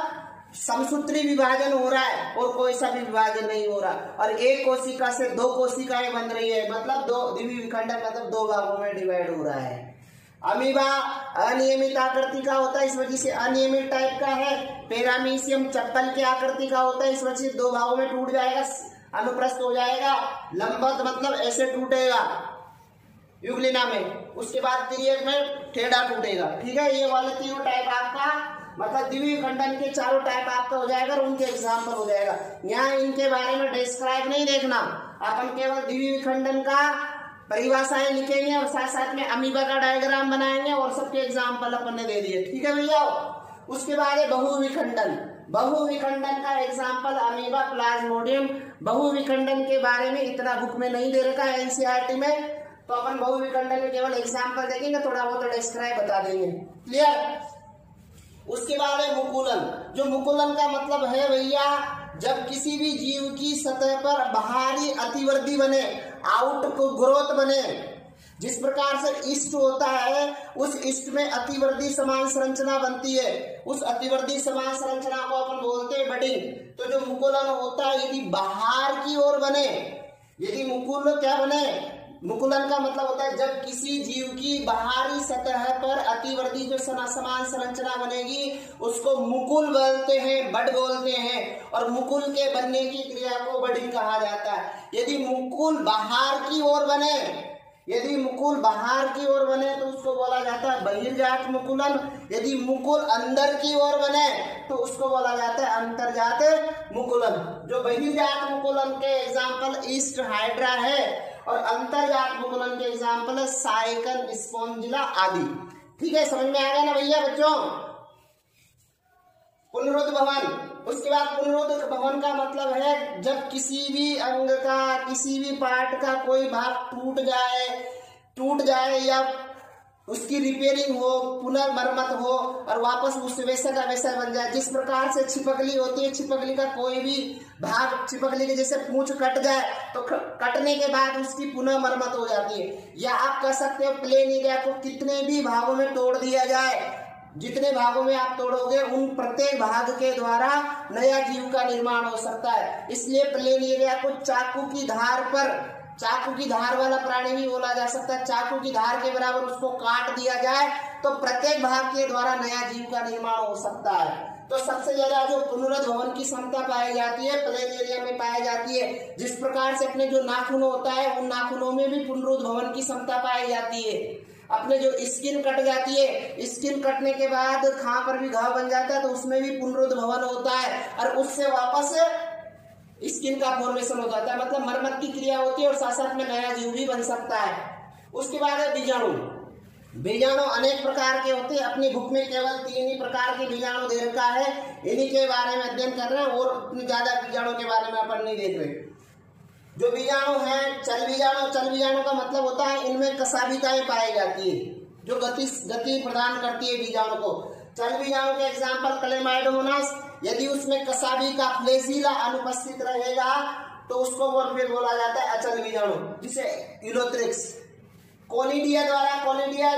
समसूत्री विभाजन हो रहा है और कोई सा भी विभाजन नहीं हो रहा। और एक कोशिका से दो कोशिकाएं बन रही है, मतलब दो द्विविखंडन मतलब दो भागों में डिवाइड हो रहा है। अमीबा अनियमित आकृति का होता है, इस वजह से अनियमित टाइप का है। पैरामीशियम चप्पल की आकृति का होता है, इस वजह से दो भागों में टूट जाएगा, अनुप्रस्थ हो जाएगा। लंबवत मतलब ऐसे टूटेगा यूग्लिना में, उसके बाद तिर्यक में टेढ़ा टूटेगा। ठीक है, ये वाले तीनों टाइप आपका मतलब द्विविखंडन के चारों टाइप आपका हो जाएगा और उनके एग्जाम्पल हो जाएगा। यहाँ इनके बारे में डिस्क्राइब नहीं देखना, अपन केवल द्विविखंडन का परिभाषाएं लिखेंगे और साथ साथ में अमीबा का डायग्राम बनाएंगे और सबके एग्जाम्पल अपन ने दे दिए। ठीक है भैया। उसके बाद है बहुविखंडन। बहुविखंडन का एग्जाम्पल अमीबा, प्लाज्मोडियम। बहुविखंडन के बारे में इतना बुक में नहीं दे रखा है एनसीईआरटी में, तो अपन बहुविखंडन में केवल एग्जाम्पल देखेंगे, थोड़ा बहुत डिस्क्राइब बता देंगे। क्लियर। उसके बाद है मुकुलन। जो मुकुलन का मतलब है भैया, जब किसी भी जीव की सतह पर बाहरी अतिवृद्धि बने, आउट को ग्रोथ बने, जिस प्रकार से ईस्ट होता है उस ईस्ट में अतिवृद्धि समान संरचना बनती है, उस अतिवृद्धि समान संरचना को अपन बोलते हैं बडिंग। तो जो मुकुलन होता है यदि बाहर की ओर बने, यदि मुकुल क्या बने, मुकुलन का मतलब होता है जब किसी जीव की बाहरी सतह पर अतिवृद्धि जो समान संरचना बनेगी उसको मुकुल बोलते हैं, बड बोलते हैं। और मुकुल के बनने की क्रिया को बडिंग कहा जाता है। यदि मुकुल बाहर की ओर बने, यदि मुकुल बाहर की ओर बने तो उसको बोला जाता है बहिर्जात मुकुलन। यदि मुकुल अंदर की ओर बने तो उसको बोला जाता है अंतर्जात मुकुलन। जो बहिर्जात मुकुलन के एग्जाम्पल ईस्ट हाइड्रा है और अंतर्जात मुकुलन के एग्जाम्पल है साइकन, स्पॉन्जिला आदि। ठीक है, समझ में आ गया ना भैया बच्चों। पुनरुद्ध भवन। उसके बाद पुनरुद्ध भवन का मतलब है जब किसी भी अंग का, किसी भी पार्ट का कोई भाग टूट जाए या उसकी रिपेयरिंग हो, पुनर्मरम्मत हो और वापस उस वैसा का वैसा बन जाए। जिस प्रकार से छिपकली होती है, छिपकली का कोई भी भाग, छिपकली के जैसे पूंछ कट जाए तो कटने के बाद उसकी पुनः मरम्मत हो जाती है। या आप कह सकते हो प्लेन एरिया को कितने भी भागों में तोड़ दिया जाए, जितने भागों में आप तोड़ोगे उन प्रत्येक भाग के द्वारा नया जीव का निर्माण हो सकता है। इसलिए प्लेन एरिया को चाकू की धार पर, चाकू की धार वाला प्राणी भी बोला जा सकता है। चाकू की धार के बराबर उसको काट दिया जाए तो प्रत्येक भाग के द्वारा नया जीव का निर्माण हो सकता है। तो सबसे ज्यादा जो पुनरुत्थ भवन की क्षमता पाई जाती है प्लेन एरिया में पाई जाती है। जिस प्रकार से अपने जो नाखून होता है उन नाखूनों में भी पुनरुत्थ भवन की क्षमता पाई जाती है। अपने जो स्किन कट जाती है, स्किन कटने के बाद खां पर भी घाव बन जाता है तो उसमें भी पुनरुत्थ भवन होता है और उससे वापस स्किन का फॉर्मेशन हो जाता है, मतलब मरम्मत की क्रिया होती है और साथ साथ में नया जीव भी बन सकता है। उसके बाद है बीजाणु। बीजाणु अनेक प्रकार के होते हैं, अपनी बुक में केवल 3 ही प्रकार के बीजाणु दे रखा है, इन्हीं के बारे में अध्ययन कर रहे हैं और उतने ज्यादा बीजाणु के बारे में अपन नहीं देख रहे। जो बीजाणु है चल बीजाणु, चल बीजाणु का मतलब होता है इनमें कशाभिकाएं पाई जाती है जो गति प्रदान करती है बीजाणु को। चल बीजाणु के एग्जाम्पल क्लेमाइडोमोनास, यदि उसमें कशाभिका फ्लैजिला अनुपस्थित रहेगा तो उसको बोला जाता है अचल बीजाणु, जिसे यूलोथ्रिक्स। कोनिडिया द्वारा, कोनिडिया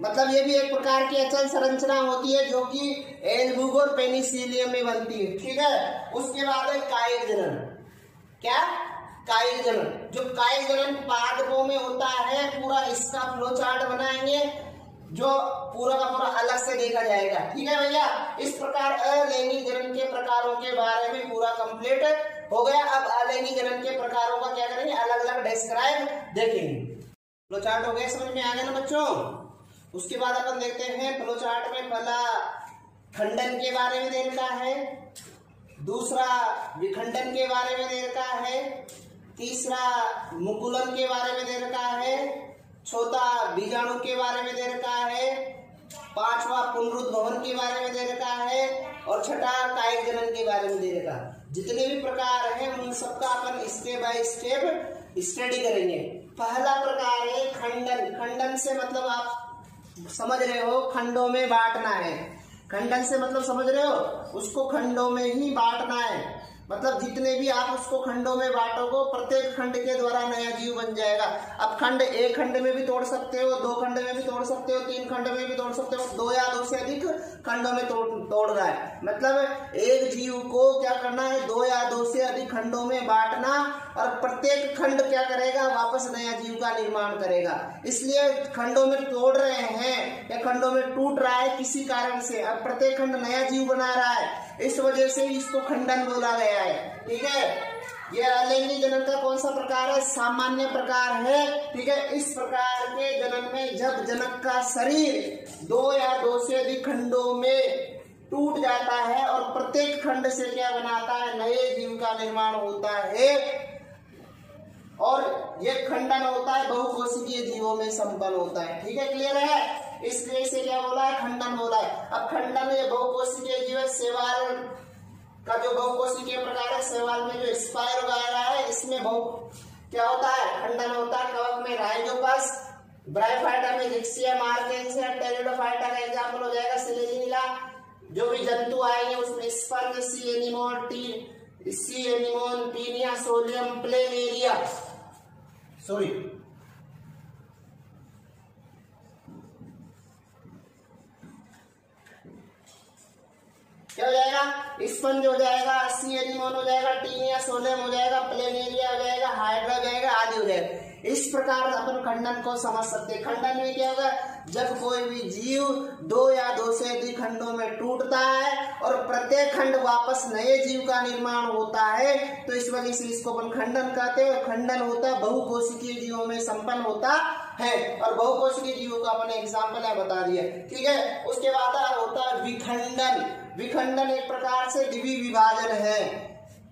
मतलब ये भी एक प्रकार की अचल संरचना होती है जो कि एल्बुगो और पेनिसिलियम में बनती है, ठीक है। उसके बाद है कायिक जनन। क्या? कायिक जनन। जो कायिक जनन पादपों में होता है, पूरा इसका फ्लो चार्ट बनाएंगे जो पूरा का पूरा अलग से देखा जाएगा, ठीक है भैया। इस प्रकार अलैंगिक जनन के प्रकारों के बारे में पूरा कंप्लीट हो गया। अब अलैंगिक जनन के प्रकारों का क्या करेंगे, अलग अलग डिस्क्राइब देखेंगे। फ्लो चार्ट हो गया, समझ में आ गया ना बच्चों। उसके बाद अपन देखते हैं फ्लो चार्ट में पहला खंडन के बारे में दे रखा है, दूसरा विखंडन के बारे में दे रखा है, तीसरा मुकुलन के बारे में दे रखा है, चौथा बीजाणु के बारे में दे रखा है, पांचवा पुनरुत्थ भवन के बारे में दे रखा है और छठा कायिक जनन के बारे में दे रखा। जितने भी प्रकार हैं उन सबका अपन स्टेप बाय स्टेप स्टडी करेंगे। पहला प्रकार है खंडन। खंडन से मतलब आप समझ रहे हो खंडों में बांटना है। खंडन से मतलब समझ रहे हो, उसको खंडों में ही बांटना है, मतलब जितने भी आप उसको खंडों में बांटोगे प्रत्येक खंड के द्वारा नया जीव बन जाएगा। अब खंड एक खंड में भी तोड़ सकते हो, 2 खंड में भी तोड़ सकते हो, 3 खंड में भी तोड़ सकते हो, 2 या 2 से अधिक खंडों में तोड़ना है। मतलब एक जीव को क्या करना है, 2 या 2 से अधिक खंडों में बांटना और प्रत्येक खंड क्या करेगा, वापस नया जीव का निर्माण करेगा। इसलिए खंडों में तोड़ रहे हैं या खंडों में टूट रहा है किसी कारण से, अब प्रत्येक खंड नया जीव बना रहा है, इस वजह से इसको खंडन बोला गया है, ठीक है। यह अलैंगिक जनन का कौन सा प्रकार है, सामान्य प्रकार है, ठीक है। इस प्रकार के जनन में जब जनक का शरीर 2 या 2 से अधिक खंडों में टूट जाता है और प्रत्येक खंड से क्या बनाता है, नए जीव का निर्माण होता है और यह खंडन होता है बहुकोशिकीय जीवों में संपन्न होता है, ठीक है। क्लियर है? इसलिए इसे क्या बोला है, खंडन बोला है। अब खंडन ये बहुकोशिकीय जीव है। शैवाल का जो बहुकोशिकीय प्रकार है, शैवाल में जो स्पायर वगैरह है इसमें क्या होता है, खंडन होता है। कवक में राइजोपस, ब्रायोफाइटा में जिक्सिया मार्केंसिया, टेरिडोफाइटा का एग्जाम्पल हो जाएगा सिलेजिनिला। जो भी जंतु आएंगे उसमें sperm, sea anemone, Taenia, solium, planaria, sorry क्या हो जाएगा, स्पंज हो जाएगा, सी एनिमोन हो जाएगा, टीनिया, सोलियम हो जाएगा, प्लेनेरिया हो जाएगा, हाइड्रा हो जाएगा, आदि हो जाएगा। इस प्रकार अपन खंडन को समझ सकते हैं। खंडन में क्या होगा, जब कोई भी जीव 2 या 2 से अधिक खंडों में टूटता है और प्रत्येक खंड वापस नए जीव का निर्माण होता है, तो इस वजह से इसको अपन खंडन कहते हैं। और खंडन होता है बहुकोशिकीय जीवों में संपन्न होता है और बहुकोशिकीय जीवों का अपने एग्जाम्पल है बता दिया, ठीक है। उसके बाद होता है विखंडन। विखंडन एक प्रकार से द्विवीय विभाजन है।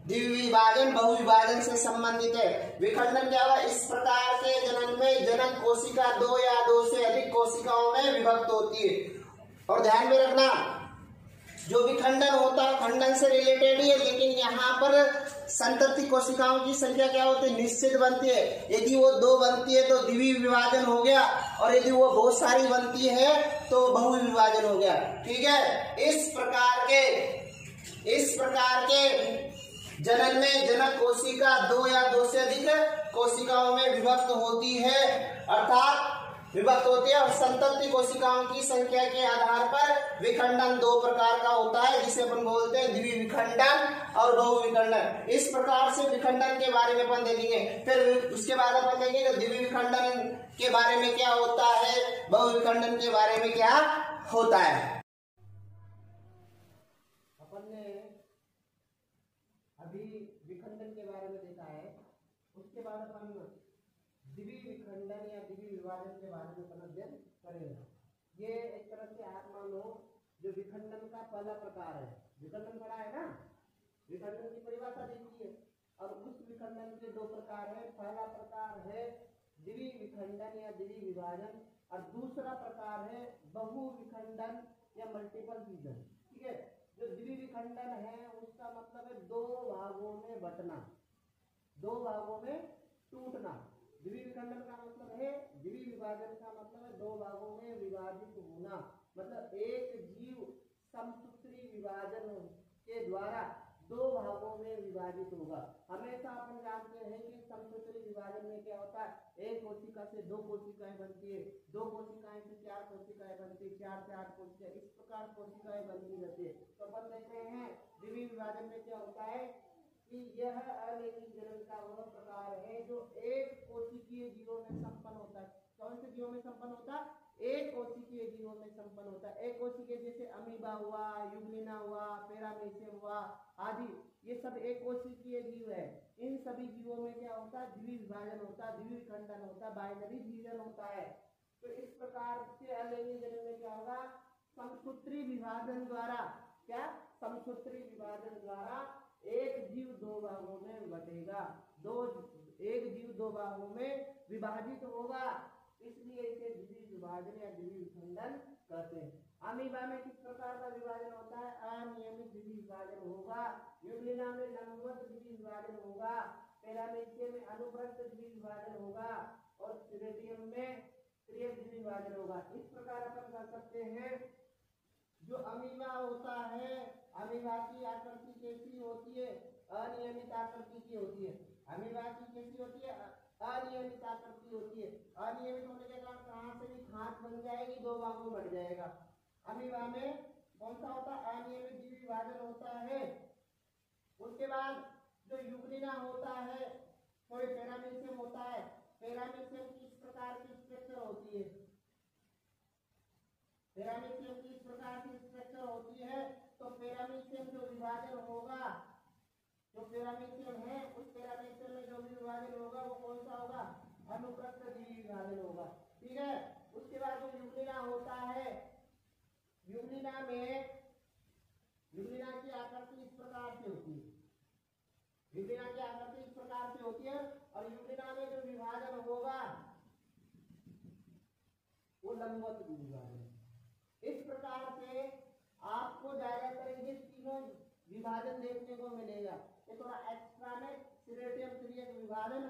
द्विवीय विभाजन बहुविभाजन से संबंधित है। विखंडन क्या हुआ, इस प्रकार के जनन में जनक कोशिका 2 या 2 से अधिक कोशिकाओं में विभक्त होती है। और ध्यान में रखना, जो विखंडन होता है खंडन से रिलेटेड ही है, लेकिन यहाँ पर संतति कोशिकाओं की संख्या क्या होती है, निश्चित बनती है। यदि वो 2 बनती है तो द्विवीय विभाजन हो गया और यदि वो बहुत सारी बनती है तो बहुविभाजन हो गया, ठीक है। इस प्रकार के जनन में जनक कोशिका 2 या 2 से अधिक कोशिकाओं में विभक्त होती है, अर्थात विभक्त होती है। और संतति कोशिकाओं की संख्या के आधार पर विखंडन 2 प्रकार का होता है, जिसे अपन बोलते हैं द्विवीय विखंडन और बहुविखंडन। इस प्रकार से विखंडन के बारे में अपन देखेंगे। फिर उसके बाद अपन देखेंगे द्विवीय विखंडन के बारे में क्या होता है, बहुविखंडन के बारे में क्या होता है। विभाजन के बारे में अपन अध्ययन करेंगे। ये एक तरह से आप मान लो जो विखंडन का पहला प्रकार है, विखंडन पढ़ा है ना, विखंडन की परिभाषा देखिए। और उस विखंडन के दो प्रकार है, पहला प्रकार है द्वि विखंडन या द्वि विभाजन, और दूसरा प्रकार है बहु विखंडन या मल्टीपल डिवीजन। ठीक है, जो द्वि विखंडन है उसका मतलब है दो भागों में बंटना, दो भागों में टूटना। द्वि विखंडन का मतलब है, द्वि विभाजन का मतलब है दो भागों में विभाजित होना, मतलब एक जीव समसूत्री विभाजन के द्वारा दो भागों में विभाजित होगा। हमेशा अपन जानते हैं कि समसूत्री विभाजन में क्या होता है, एक कोशिका से दो कोशिकाएं बनती है, दो कोशिकाएं से चार कोशिकाएं बनती है, चार से आठ कोशिकाएं, इस प्रकार कोशिकाएं बनती रहती है। तो अपन देखते हैं द्वि विभाजन में क्या होता है कि यह अलैंगिक जनन का वह प्रकार है जो एक कोशिकीय जीवों में संपन्न होता है। कौन से जीवों में संपन्न होता है? एक कोशिकीय जीवों में संपन्न होता है। एक कोशिकीय जैसे अमीबा हुआ, यूग्लिना हुआ, पैरामीशियम हुआ आदि, ये सब एक कोशिकीय जीव है। इन सभी जीवों में क्या होता है? द्वि विभाजन होता है, द्वि विखंडन होता है, बाइनरी डिवीजन होता है। तो इस प्रकार से अलैंगिक जनन में क्या होगा? समसूत्री विभाजन द्वारा, क्या समसूत्री विभाजन द्वारा एक जीव दो भागों में बटेगा, एक जीव दो भागों में विभाजित होगा, इसलिए इसे द्वि विभाजन या द्वि विखंडन कहते हैं। अमीबा में किस प्रकार का विभाजन होता है? अनियमित द्वि विभाजन होगा। यूग्लिना में लंबवत द्वि विभाजन होगा। पैरामीशियम में अनुप्रस्थ द्वि विभाजन होगा और सिरेटियम में त्रियक द्वि विभाजन होगा। इस प्रकार अपन कर सकते हैं जो अमीबा होता है, अमीबा की आकृति कैसी होती है? अनियमित आकृति की होती है। अमीबा की कैसी होती है? अनियमित आकृति होती है। अनियमित होने के कारण कहां से भी खांच बन जाएगी, दो भागों बढ़ जाएगा। अमीबा में कौन सा होता है? अनियमित द्वि विभाजन होता है। उसके बाद जो यूग्लिना होता है, सॉरी पैरामीशियम होता है। पैरामीशियम की इस प्रकार की स्ट्रक्चर होती है, पैरामीशियम की इस प्रकार की स्ट्रक्चर होती है। तो पैरामीशियम जो विभाजन होगा, जो पैरामीशियम है, उस पैरामीशियम में जो भी विभाजन होगा वो कौन सा होगा? अनुप्रस्थ द्वि विभाजन होगा। ठीक है, उसके बाद जो यूग्लिना होता है, यूग्लिना में, यूग्लिना की आकृति इस प्रकार से होती है, यूग्लिना की आकृति इस प्रकार से होती है और यूग्लिना में जो विभाजन होगा वो लंबवत द्वि विभाजन। इस प्रकार से आपको ज्यादातर ये तीनों विभाजन देखने को मिलेगा। ये थोड़ा एक्स्ट्रा में सिरेटियम त्रियक विभाजन,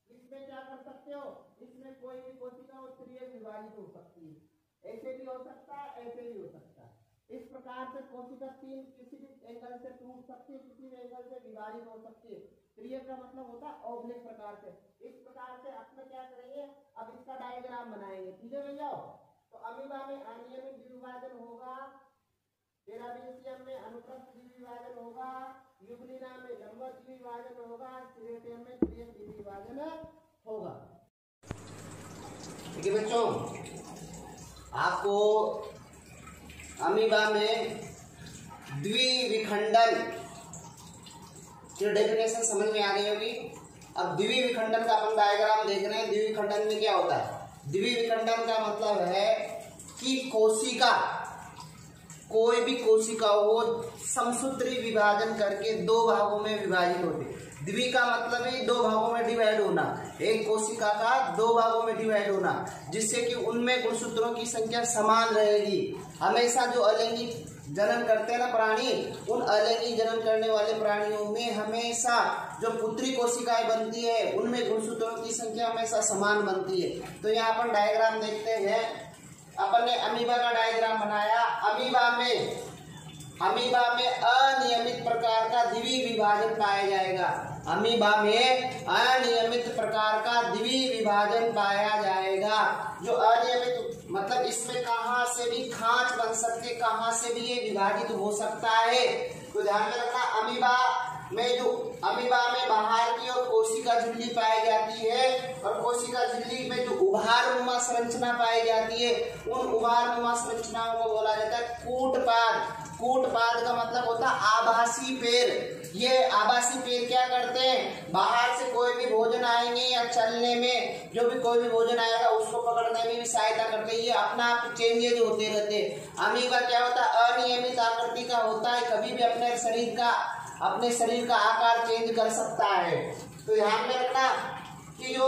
इसमें क्या कर सकते हो? इसमें कोई भी कोशिका और त्रियक विभाजित हो सकती है, ऐसे भी हो सकता है, ऐसे भी हो सकता है। इस प्रकार से कोशिका तीन किसी भी एंगल से टूट सकती है, किसी भी एंगल से विभाजित हो सकती है। त्रियक का मतलब होता है ऑब्लिक प्रकार से। इस प्रकार से अपने क्या करेंगे, अब इसका डायग्राम बनाएंगे। ठीक है भैया, तो अमीबा में अनियमित द्विविभाजन होगा, पैरामीशियम में अनुप्रस्थ द्विविभाजन होगा, यूग्लिना में लंबवत द्विविभाजन होगा, सिरेटियम में त्रियक द्विविभाजन होगा। ठीक है बच्चों, आपको अमीबा में द्विविखंडन की डेफिनेशन समझ में आ गई होगी। अब द्विविखंडन का अपन डायग्राम देख रहे हैं। द्विविखंडन में क्या होता है? द्विविखंडन का मतलब है कि कोशिका, कोई भी कोशिका हो समसूत्री विभाजन करके दो भागों में विभाजित होती है। द्वि का मतलब है दो भागों में डिवाइड होना, एक कोशिका का दो भागों में डिवाइड होना, जिससे कि उनमें गुणसूत्रों की संख्या समान रहेगी। हमेशा जो अलैंगिक जनन करते हैं ना प्राणी, उन अलैंगिक जनन करने वाले प्राणियों में हमेशा जो पुत्री कोशिकाएं बनती है उनमें गुणसूत्रों की संख्या हमेशा समान बनती है। तो यहाँ अपन डायग्राम देखते हैं। अपन ने अमीबा का डायग्राम बनाया। अमीबा में अनियमित प्रकार का द्वि विभाजन पाया जाएगा। अमीबा में अनियमित प्रकार का द्वि विभाजन पाया जाएगा। जो अनियमित मतलब इसमें कहां से भी खांच बन सकते, कहां से भी ये विभाजित हो सकता है। तो ध्यान में रखना, अमीबा में बाहर की ओर कोशिका झिल्ली पाई जाती है और कोशिका झिल्ली में जो उभारनुमा संरचना पाई जाती है, उन उभारनुमा संरचनाओं को बोला जाता है कूटपाद। कूटपाद का मतलब होता है आभासी पेड़। ये आभासी पेड़ क्या करते हैं, बाहर से कोई भी भोजन आएंगे या चलने में जो भी कोई भी भोजन आएगा उसको पकड़ने में भी सहायता करते हैं। ये अपना आप चेंजेज होते रहते हैं। अमीबा क्या होता है, अनियमित आकृति का होता है, कभी भी अपने शरीर का आकार चेंज कर सकता है। तो ध्यान में रखना कि जो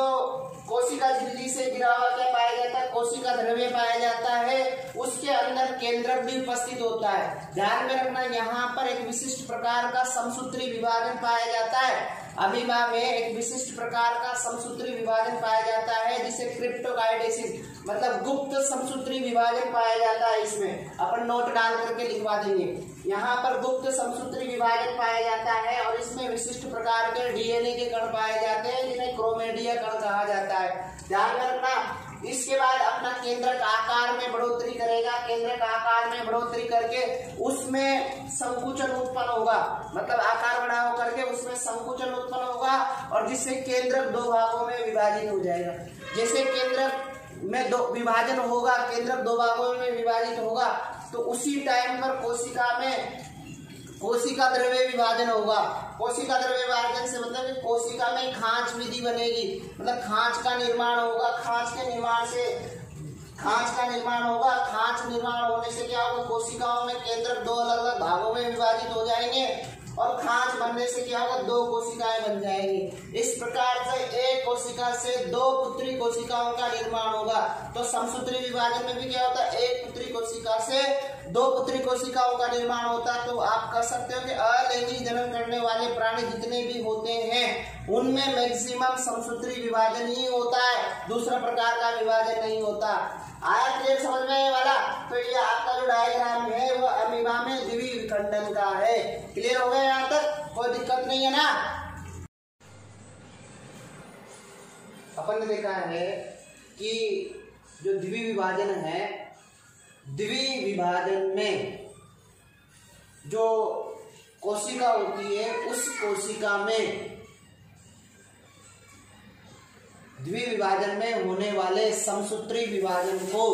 कोशिका झिल्ली से गिरा हुआ क्या पाया जाता है, कोशिका द्रव्य पाया जाता है, उसके अंदर केंद्रक भी उपस्थित होता है। ध्यान में रखना यहाँ पर एक विशिष्ट प्रकार का समसूत्री विभाजन पाया जाता है। अमीबा में एक विशिष्ट प्रकार का समसूत्री विभाजन पाया जाता है जिसे क्रिप्टोकाइडेसिस मतलब गुप्त समसूत्री विभाजन पाया जाता है। इसमें अपन नोट डाल करके लिखवा देंगे। यहाँ पर गुप्त समसूत्री विभाजन पाया जाता है और इसमें विशिष्ट प्रकार के डीएनए के कण पाए जाते हैं जिन्हें क्रोमेडिया कण कहा जाता है। ध्यान में रखना। इसके बाद अपना केंद्रक आकार में बढ़ोतरी करेगा। केंद्रक आकार में बढ़ोतरी करके उसमें संकुचन उत्पन्न होगा, मतलब आकार बड़ा होकर के उसमें संकुचन उत्पन्न होगा और जिससे केंद्रक दो भागों में विभाजित हो जाएगा। जैसे केंद्रक में दो विभाजन होगा, केंद्रक दो भागों में विभाजित होगा तो उसी टाइम पर कोशिका द्रव्य विभाजन होगा। कोशिका द्रव्य विभाजन से मतलब कि कोशिका में खांच विधि बनेगी, मतलब खांच का निर्माण होगा। खांच निर्माण होने से क्या होगा, कोशिकाओं में केंद्रक दो अलग अलग भागों में विभाजित हो जाएंगे और खांच बनने से क्या होगा, दो कोशिकाएं बन जाएंगी। इस प्रकार से एक कोशिका से दो पुत्री कोशिकाओं का निर्माण होगा। तो समसूत्री विभाजन में भी क्या होता है, एक पुत्री कोशिका से दो पुत्री कोशिकाओं का निर्माण होता है। तो आप कह सकते हो कि अलैंगिक जनन करने वाले प्राणी जितने भी होते हैं उनमें मैक्सिमम समसूत्री विभाजन ही होता है, दूसरा प्रकार का विभाजन नहीं होता। आया क्लियर समझ में वाला? तो ये आपका जो डायग्राम है वो अमीबा में द्विवीय विखंडन का है। क्लियर हो गया यहाँ तक? कोई दिक्कत नहीं है ना? अपन ने देखा है कि जो द्विवीय विभाजन है, द्विवीय विभाजन में जो कोशिका होती है उस कोशिका में द्विवीय विभाजन में होने वाले समसूत्री विभाजन को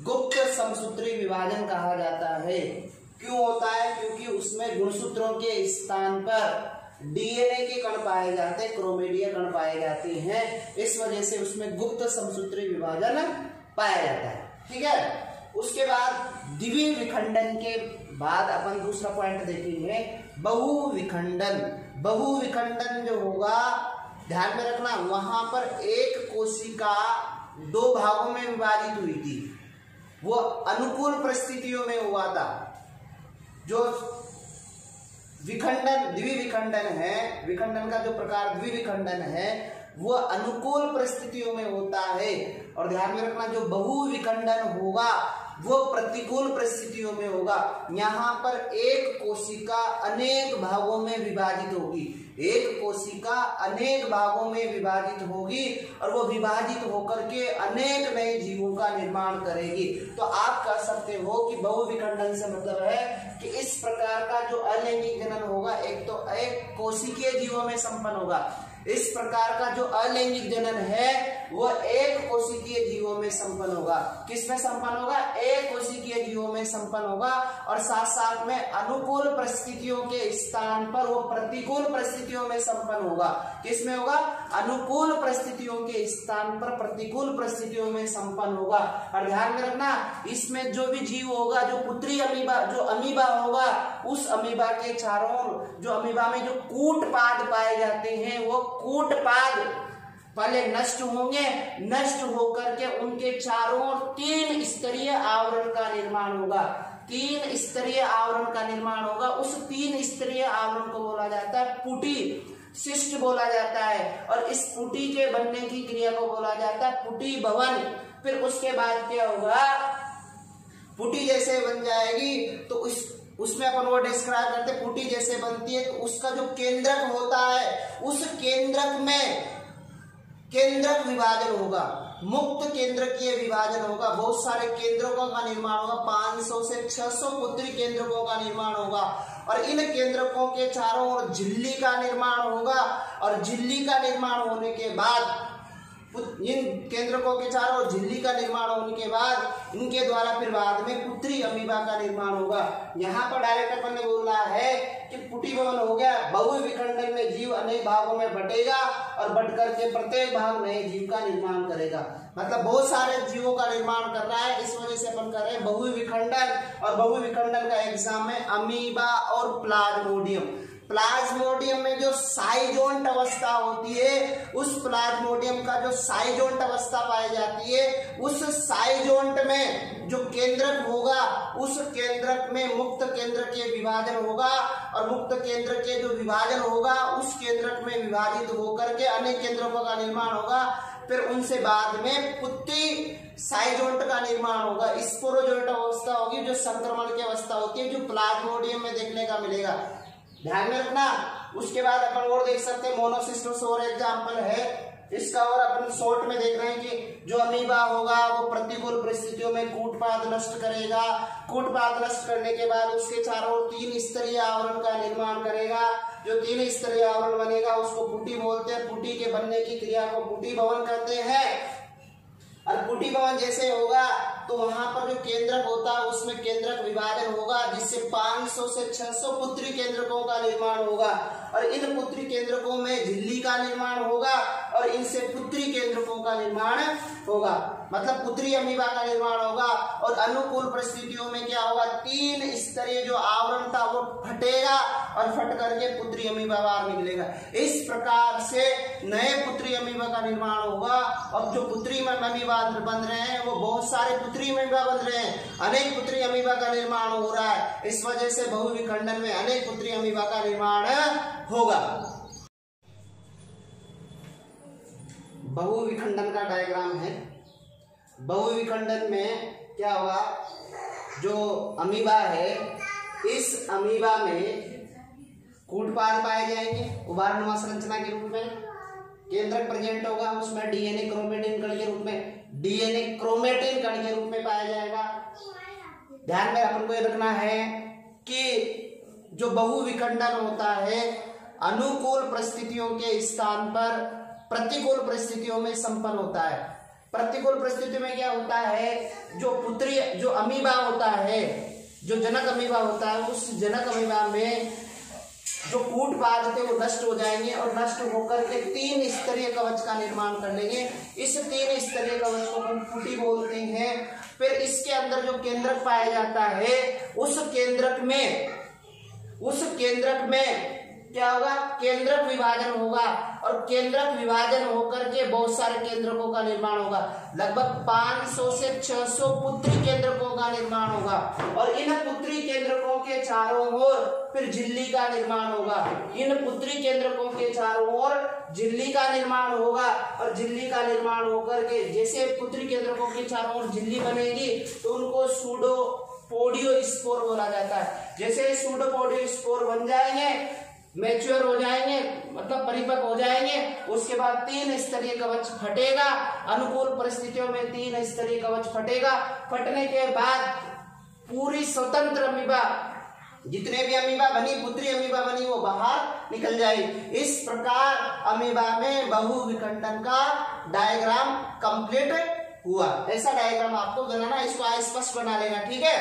गुप्त समसूत्री विभाजन कहा जाता है। क्यों होता है? क्योंकि उसमें गुणसूत्रों के स्थान पर डीएनए के कण पाए जाते हैं, क्रोमेडिया कण पाए जाते हैं, इस वजह से उसमें गुप्त समसूत्री विभाजन पाया जाता है। ठीक है। उसके बाद द्विवीय विखंडन के बाद अपन दूसरा पॉइंट देखेंगे, बहुविखंडन। बहुविखंडन जो होगा, ध्यान में रखना, वहां पर एक कोशिका दो भागों में विभाजित हुई थी, वो अनुकूल परिस्थितियों में हुआ था। जो विखंडन द्विवीय विखंडन है, विखंडन का जो प्रकार द्विवीय विखंडन है वो अनुकूल परिस्थितियों में होता है। और ध्यान में रखना, जो बहुविखंडन होगा वो प्रतिकूल परिस्थितियों में होगा। यहाँ पर एक कोशिका अनेक भागों में विभाजित होगी, एक कोशिका अनेक भागों में विभाजित होगी और वो विभाजित होकर के अनेक नए जीवों का निर्माण करेगी। तो आप कह सकते हो कि बहुविखंडन से मतलब है कि इस प्रकार का जो अलैंगिक जनन होगा, एक तो एक कोशिकीय जीवों में संपन्न होगा। इस प्रकार का जो अलैंगिक जनन है वो एक कोशिकीय जीवों में संपन्न होगा। किसमें संपन्न होगा? एक कोशिकीय जीवों में संपन्न होगा। और साथ साथ में अनुकूल परिस्थितियों के स्थान पर वो प्रतिकूल परिस्थितियों में संपन्न होगा। किसमें होगा? अनुकूल परिस्थितियों के स्थान पर प्रतिकूल परिस्थितियों में संपन्न होगा। और ध्यान में रखना, इसमें जो भी जीव होगा, जो पुत्री अमीबा, जो अमीबा होगा, उस अमीबा के चारों, जो अमीबा में जो कूटपाद पाए जाते हैं वो कूटपाद पहले नष्ट होंगे, नष्ट होकर के उनके चारों ओर तीन स्तरीय आवरण का निर्माण होगा। तीन स्तरीय आवरण का निर्माण होगा। उस तीन स्तरीय आवरण को बोला जाता है पुटी, शिष्ट बोला जाता है। और इस पुटी के बनने की क्रिया को बोला जाता है पुटी भवन। फिर उसके बाद क्या होगा? पुटी जैसे बन जाएगी तो उसमें अपन वो डिस्क्राइब करते, पुटी जैसे बनती है तो उसका जो केंद्रक होता है उस केंद्रक में केंद्रक विभाजन होगा, मुक्त केंद्रकीय विभाजन होगा। बहुत सारे केंद्रकों का निर्माण होगा, 500 से 600 पुत्री केंद्रकों का निर्माण होगा। और इन केंद्रकों के चारों ओर झिल्ली का निर्माण होगा। और झिल्ली का निर्माण होने के बाद इन केंद्रकों के चारों ओर झिल्ली का निर्माण होने के बाद इनके द्वारा फिर बाद में पुत्री अमीबा का निर्माण होगा। यहाँ पर डायरेक्ट अपन ने बोल रहा है कि पुटी भवन हो गया, बहुविखंडन में जीव अनेक भागों में बटेगा और बट करके प्रत्येक भाग नए जीव का निर्माण करेगा। मतलब बहुत सारे जीवों का निर्माण कर रहा है, इस वजह से अपन कर रहे हैं बहुविखंडन। और बहुविखंडन का एग्जाम है अमीबा और प्लाज्मोडियम। प्लाज्मोडियम में जो साइजोंट अवस्था होती है, उस प्लाज्मोडियम का जो साइजोंट अवस्था पाई जाती है, उस साइजोंट में जो केंद्रक होगा, उस केंद्रक में मुक्त केंद्र के विभाजन होगा और मुक्त केंद्र के जो विभाजन होगा उस केंद्रक में विभाजित होकर के अनेक केंद्रकों का निर्माण होगा। फिर उनसे बाद में पुत्री साइजोंट का निर्माण होगा। स्पोरोजोंट अवस्था होगी जो संक्रमण की अवस्था होती है, जो प्लाज्मोडियम में देखने का मिलेगा, ध्यान में रखना। उसके बाद अपन और देख सकते हैं मोनोसिस्टोस और एग्जाम्पल है इसका, और अपन शॉर्ट में देख रहे हैं कि जो अमीबा होगा वो प्रतिकूल परिस्थितियों में कूटपाद नष्ट करेगा। कूटपाद नष्ट करने के बाद उसके चारों ओर 3 स्तरीय आवरण का निर्माण करेगा। जो 3 स्तरीय आवरण बनेगा उसको पुटी बोलते हैं। पुटी के बनने की क्रिया को पुटी भवन कहते हैं। और पुटी भवन जैसे होगा तो वहां पर जो केंद्रक होता है उसमें केंद्रक विभाजन होगा, जिससे 500 से 600 पुत्री केंद्रकों का निर्माण होगा। और इन पुत्री केंद्रकों में झिल्ली का निर्माण होगा और इनसे पुत्री केंद्रकों का निर्माण होगा, मतलब पुत्री अमीबा का निर्माण होगा। और अनुकूल परिस्थितियों में क्या होगा, 3 स्तरीय जो आवरण था वो फटेगा और फट करके पुत्री अमीबा बाहर निकलेगा। इस प्रकार से नए पुत्री अमीबा का निर्माण होगा। अब जो पुत्री अमीबा बन रहे हैं वो बहुत सारे पुत्री अमीबा बन रहे हैं, अनेक पुत्री अमीबा का निर्माण हो रहा है। इस वजह से बहुविखंडन में अनेक पुत्री अमीबा का निर्माण होगा। बहुविखंडन का डायग्राम है। बहुविखंडन में क्या होगा, जो अमीबा है इस अमीबा में कूटपाद पाए जाएंगे उभारनुमा संरचना के रूप में। केंद्रक प्रेजेंट होगा, उसमें डीएनए क्रोमेटिन कण के रूप में, डीएनए क्रोमेटिन कण के रूप में पाया जाएगा। ध्यान में अपन को ये रखना है कि जो बहुविखंडन होता है अनुकूल परिस्थितियों के स्थान पर प्रतिकूल परिस्थितियों में संपन्न होता है। प्रतिकूल परिस्थिति में क्या होता है, जो अमीबा होता है, जो जनक अमीबा होता है, उस जनक अमीबा में जो कूटपाद थे वो नष्ट हो जाएंगे और नष्ट होकर के 3 स्तरीय कवच का निर्माण कर लेंगे। इस 3 स्तरीय कवच को हम पुटी बोलते हैं। फिर इसके अंदर जो केंद्रक पाया जाता है उस केंद्रक में क्या होगा, केंद्रक विभाजन होगा और केंद्रक विभाजन होकर के बहुत सारे केंद्रकों का निर्माण होगा। लगभग 500 से 600 पुत्री केंद्रकों का निर्माण होगा और इन पुत्री केंद्रकों के चारों ओर फिर झिल्ली का निर्माण होगा। इन पुत्री केंद्रकों के चारों ओर झिल्ली का निर्माण होगा और झिल्ली का निर्माण होकर के जैसे पुत्री केंद्रकों के चारों ओर झिल्ली बनेगी तो उनको सूडोपोडियोस्पोर बोला जाता है। जैसे सूडोपोडियोस्पोर बन जाएंगे, मैच्योर हो जाएंगे, मतलब परिपक्व हो जाएंगे, उसके बाद 3 स्तरीय कवच फटेगा। अनुकूल परिस्थितियों में 3 स्तरीय कवच फटेगा। फटने के बाद पूरी स्वतंत्र अमीबा, जितने भी अमीबा बनी, पुत्री अमीबा बनी, वो बाहर निकल जाएगी। इस प्रकार अमीबा में बहुविखंडन का डायग्राम कंप्लीट हुआ। ऐसा डायग्राम आपको बनाना, इसको स्पष्ट बना लेना, ठीक है।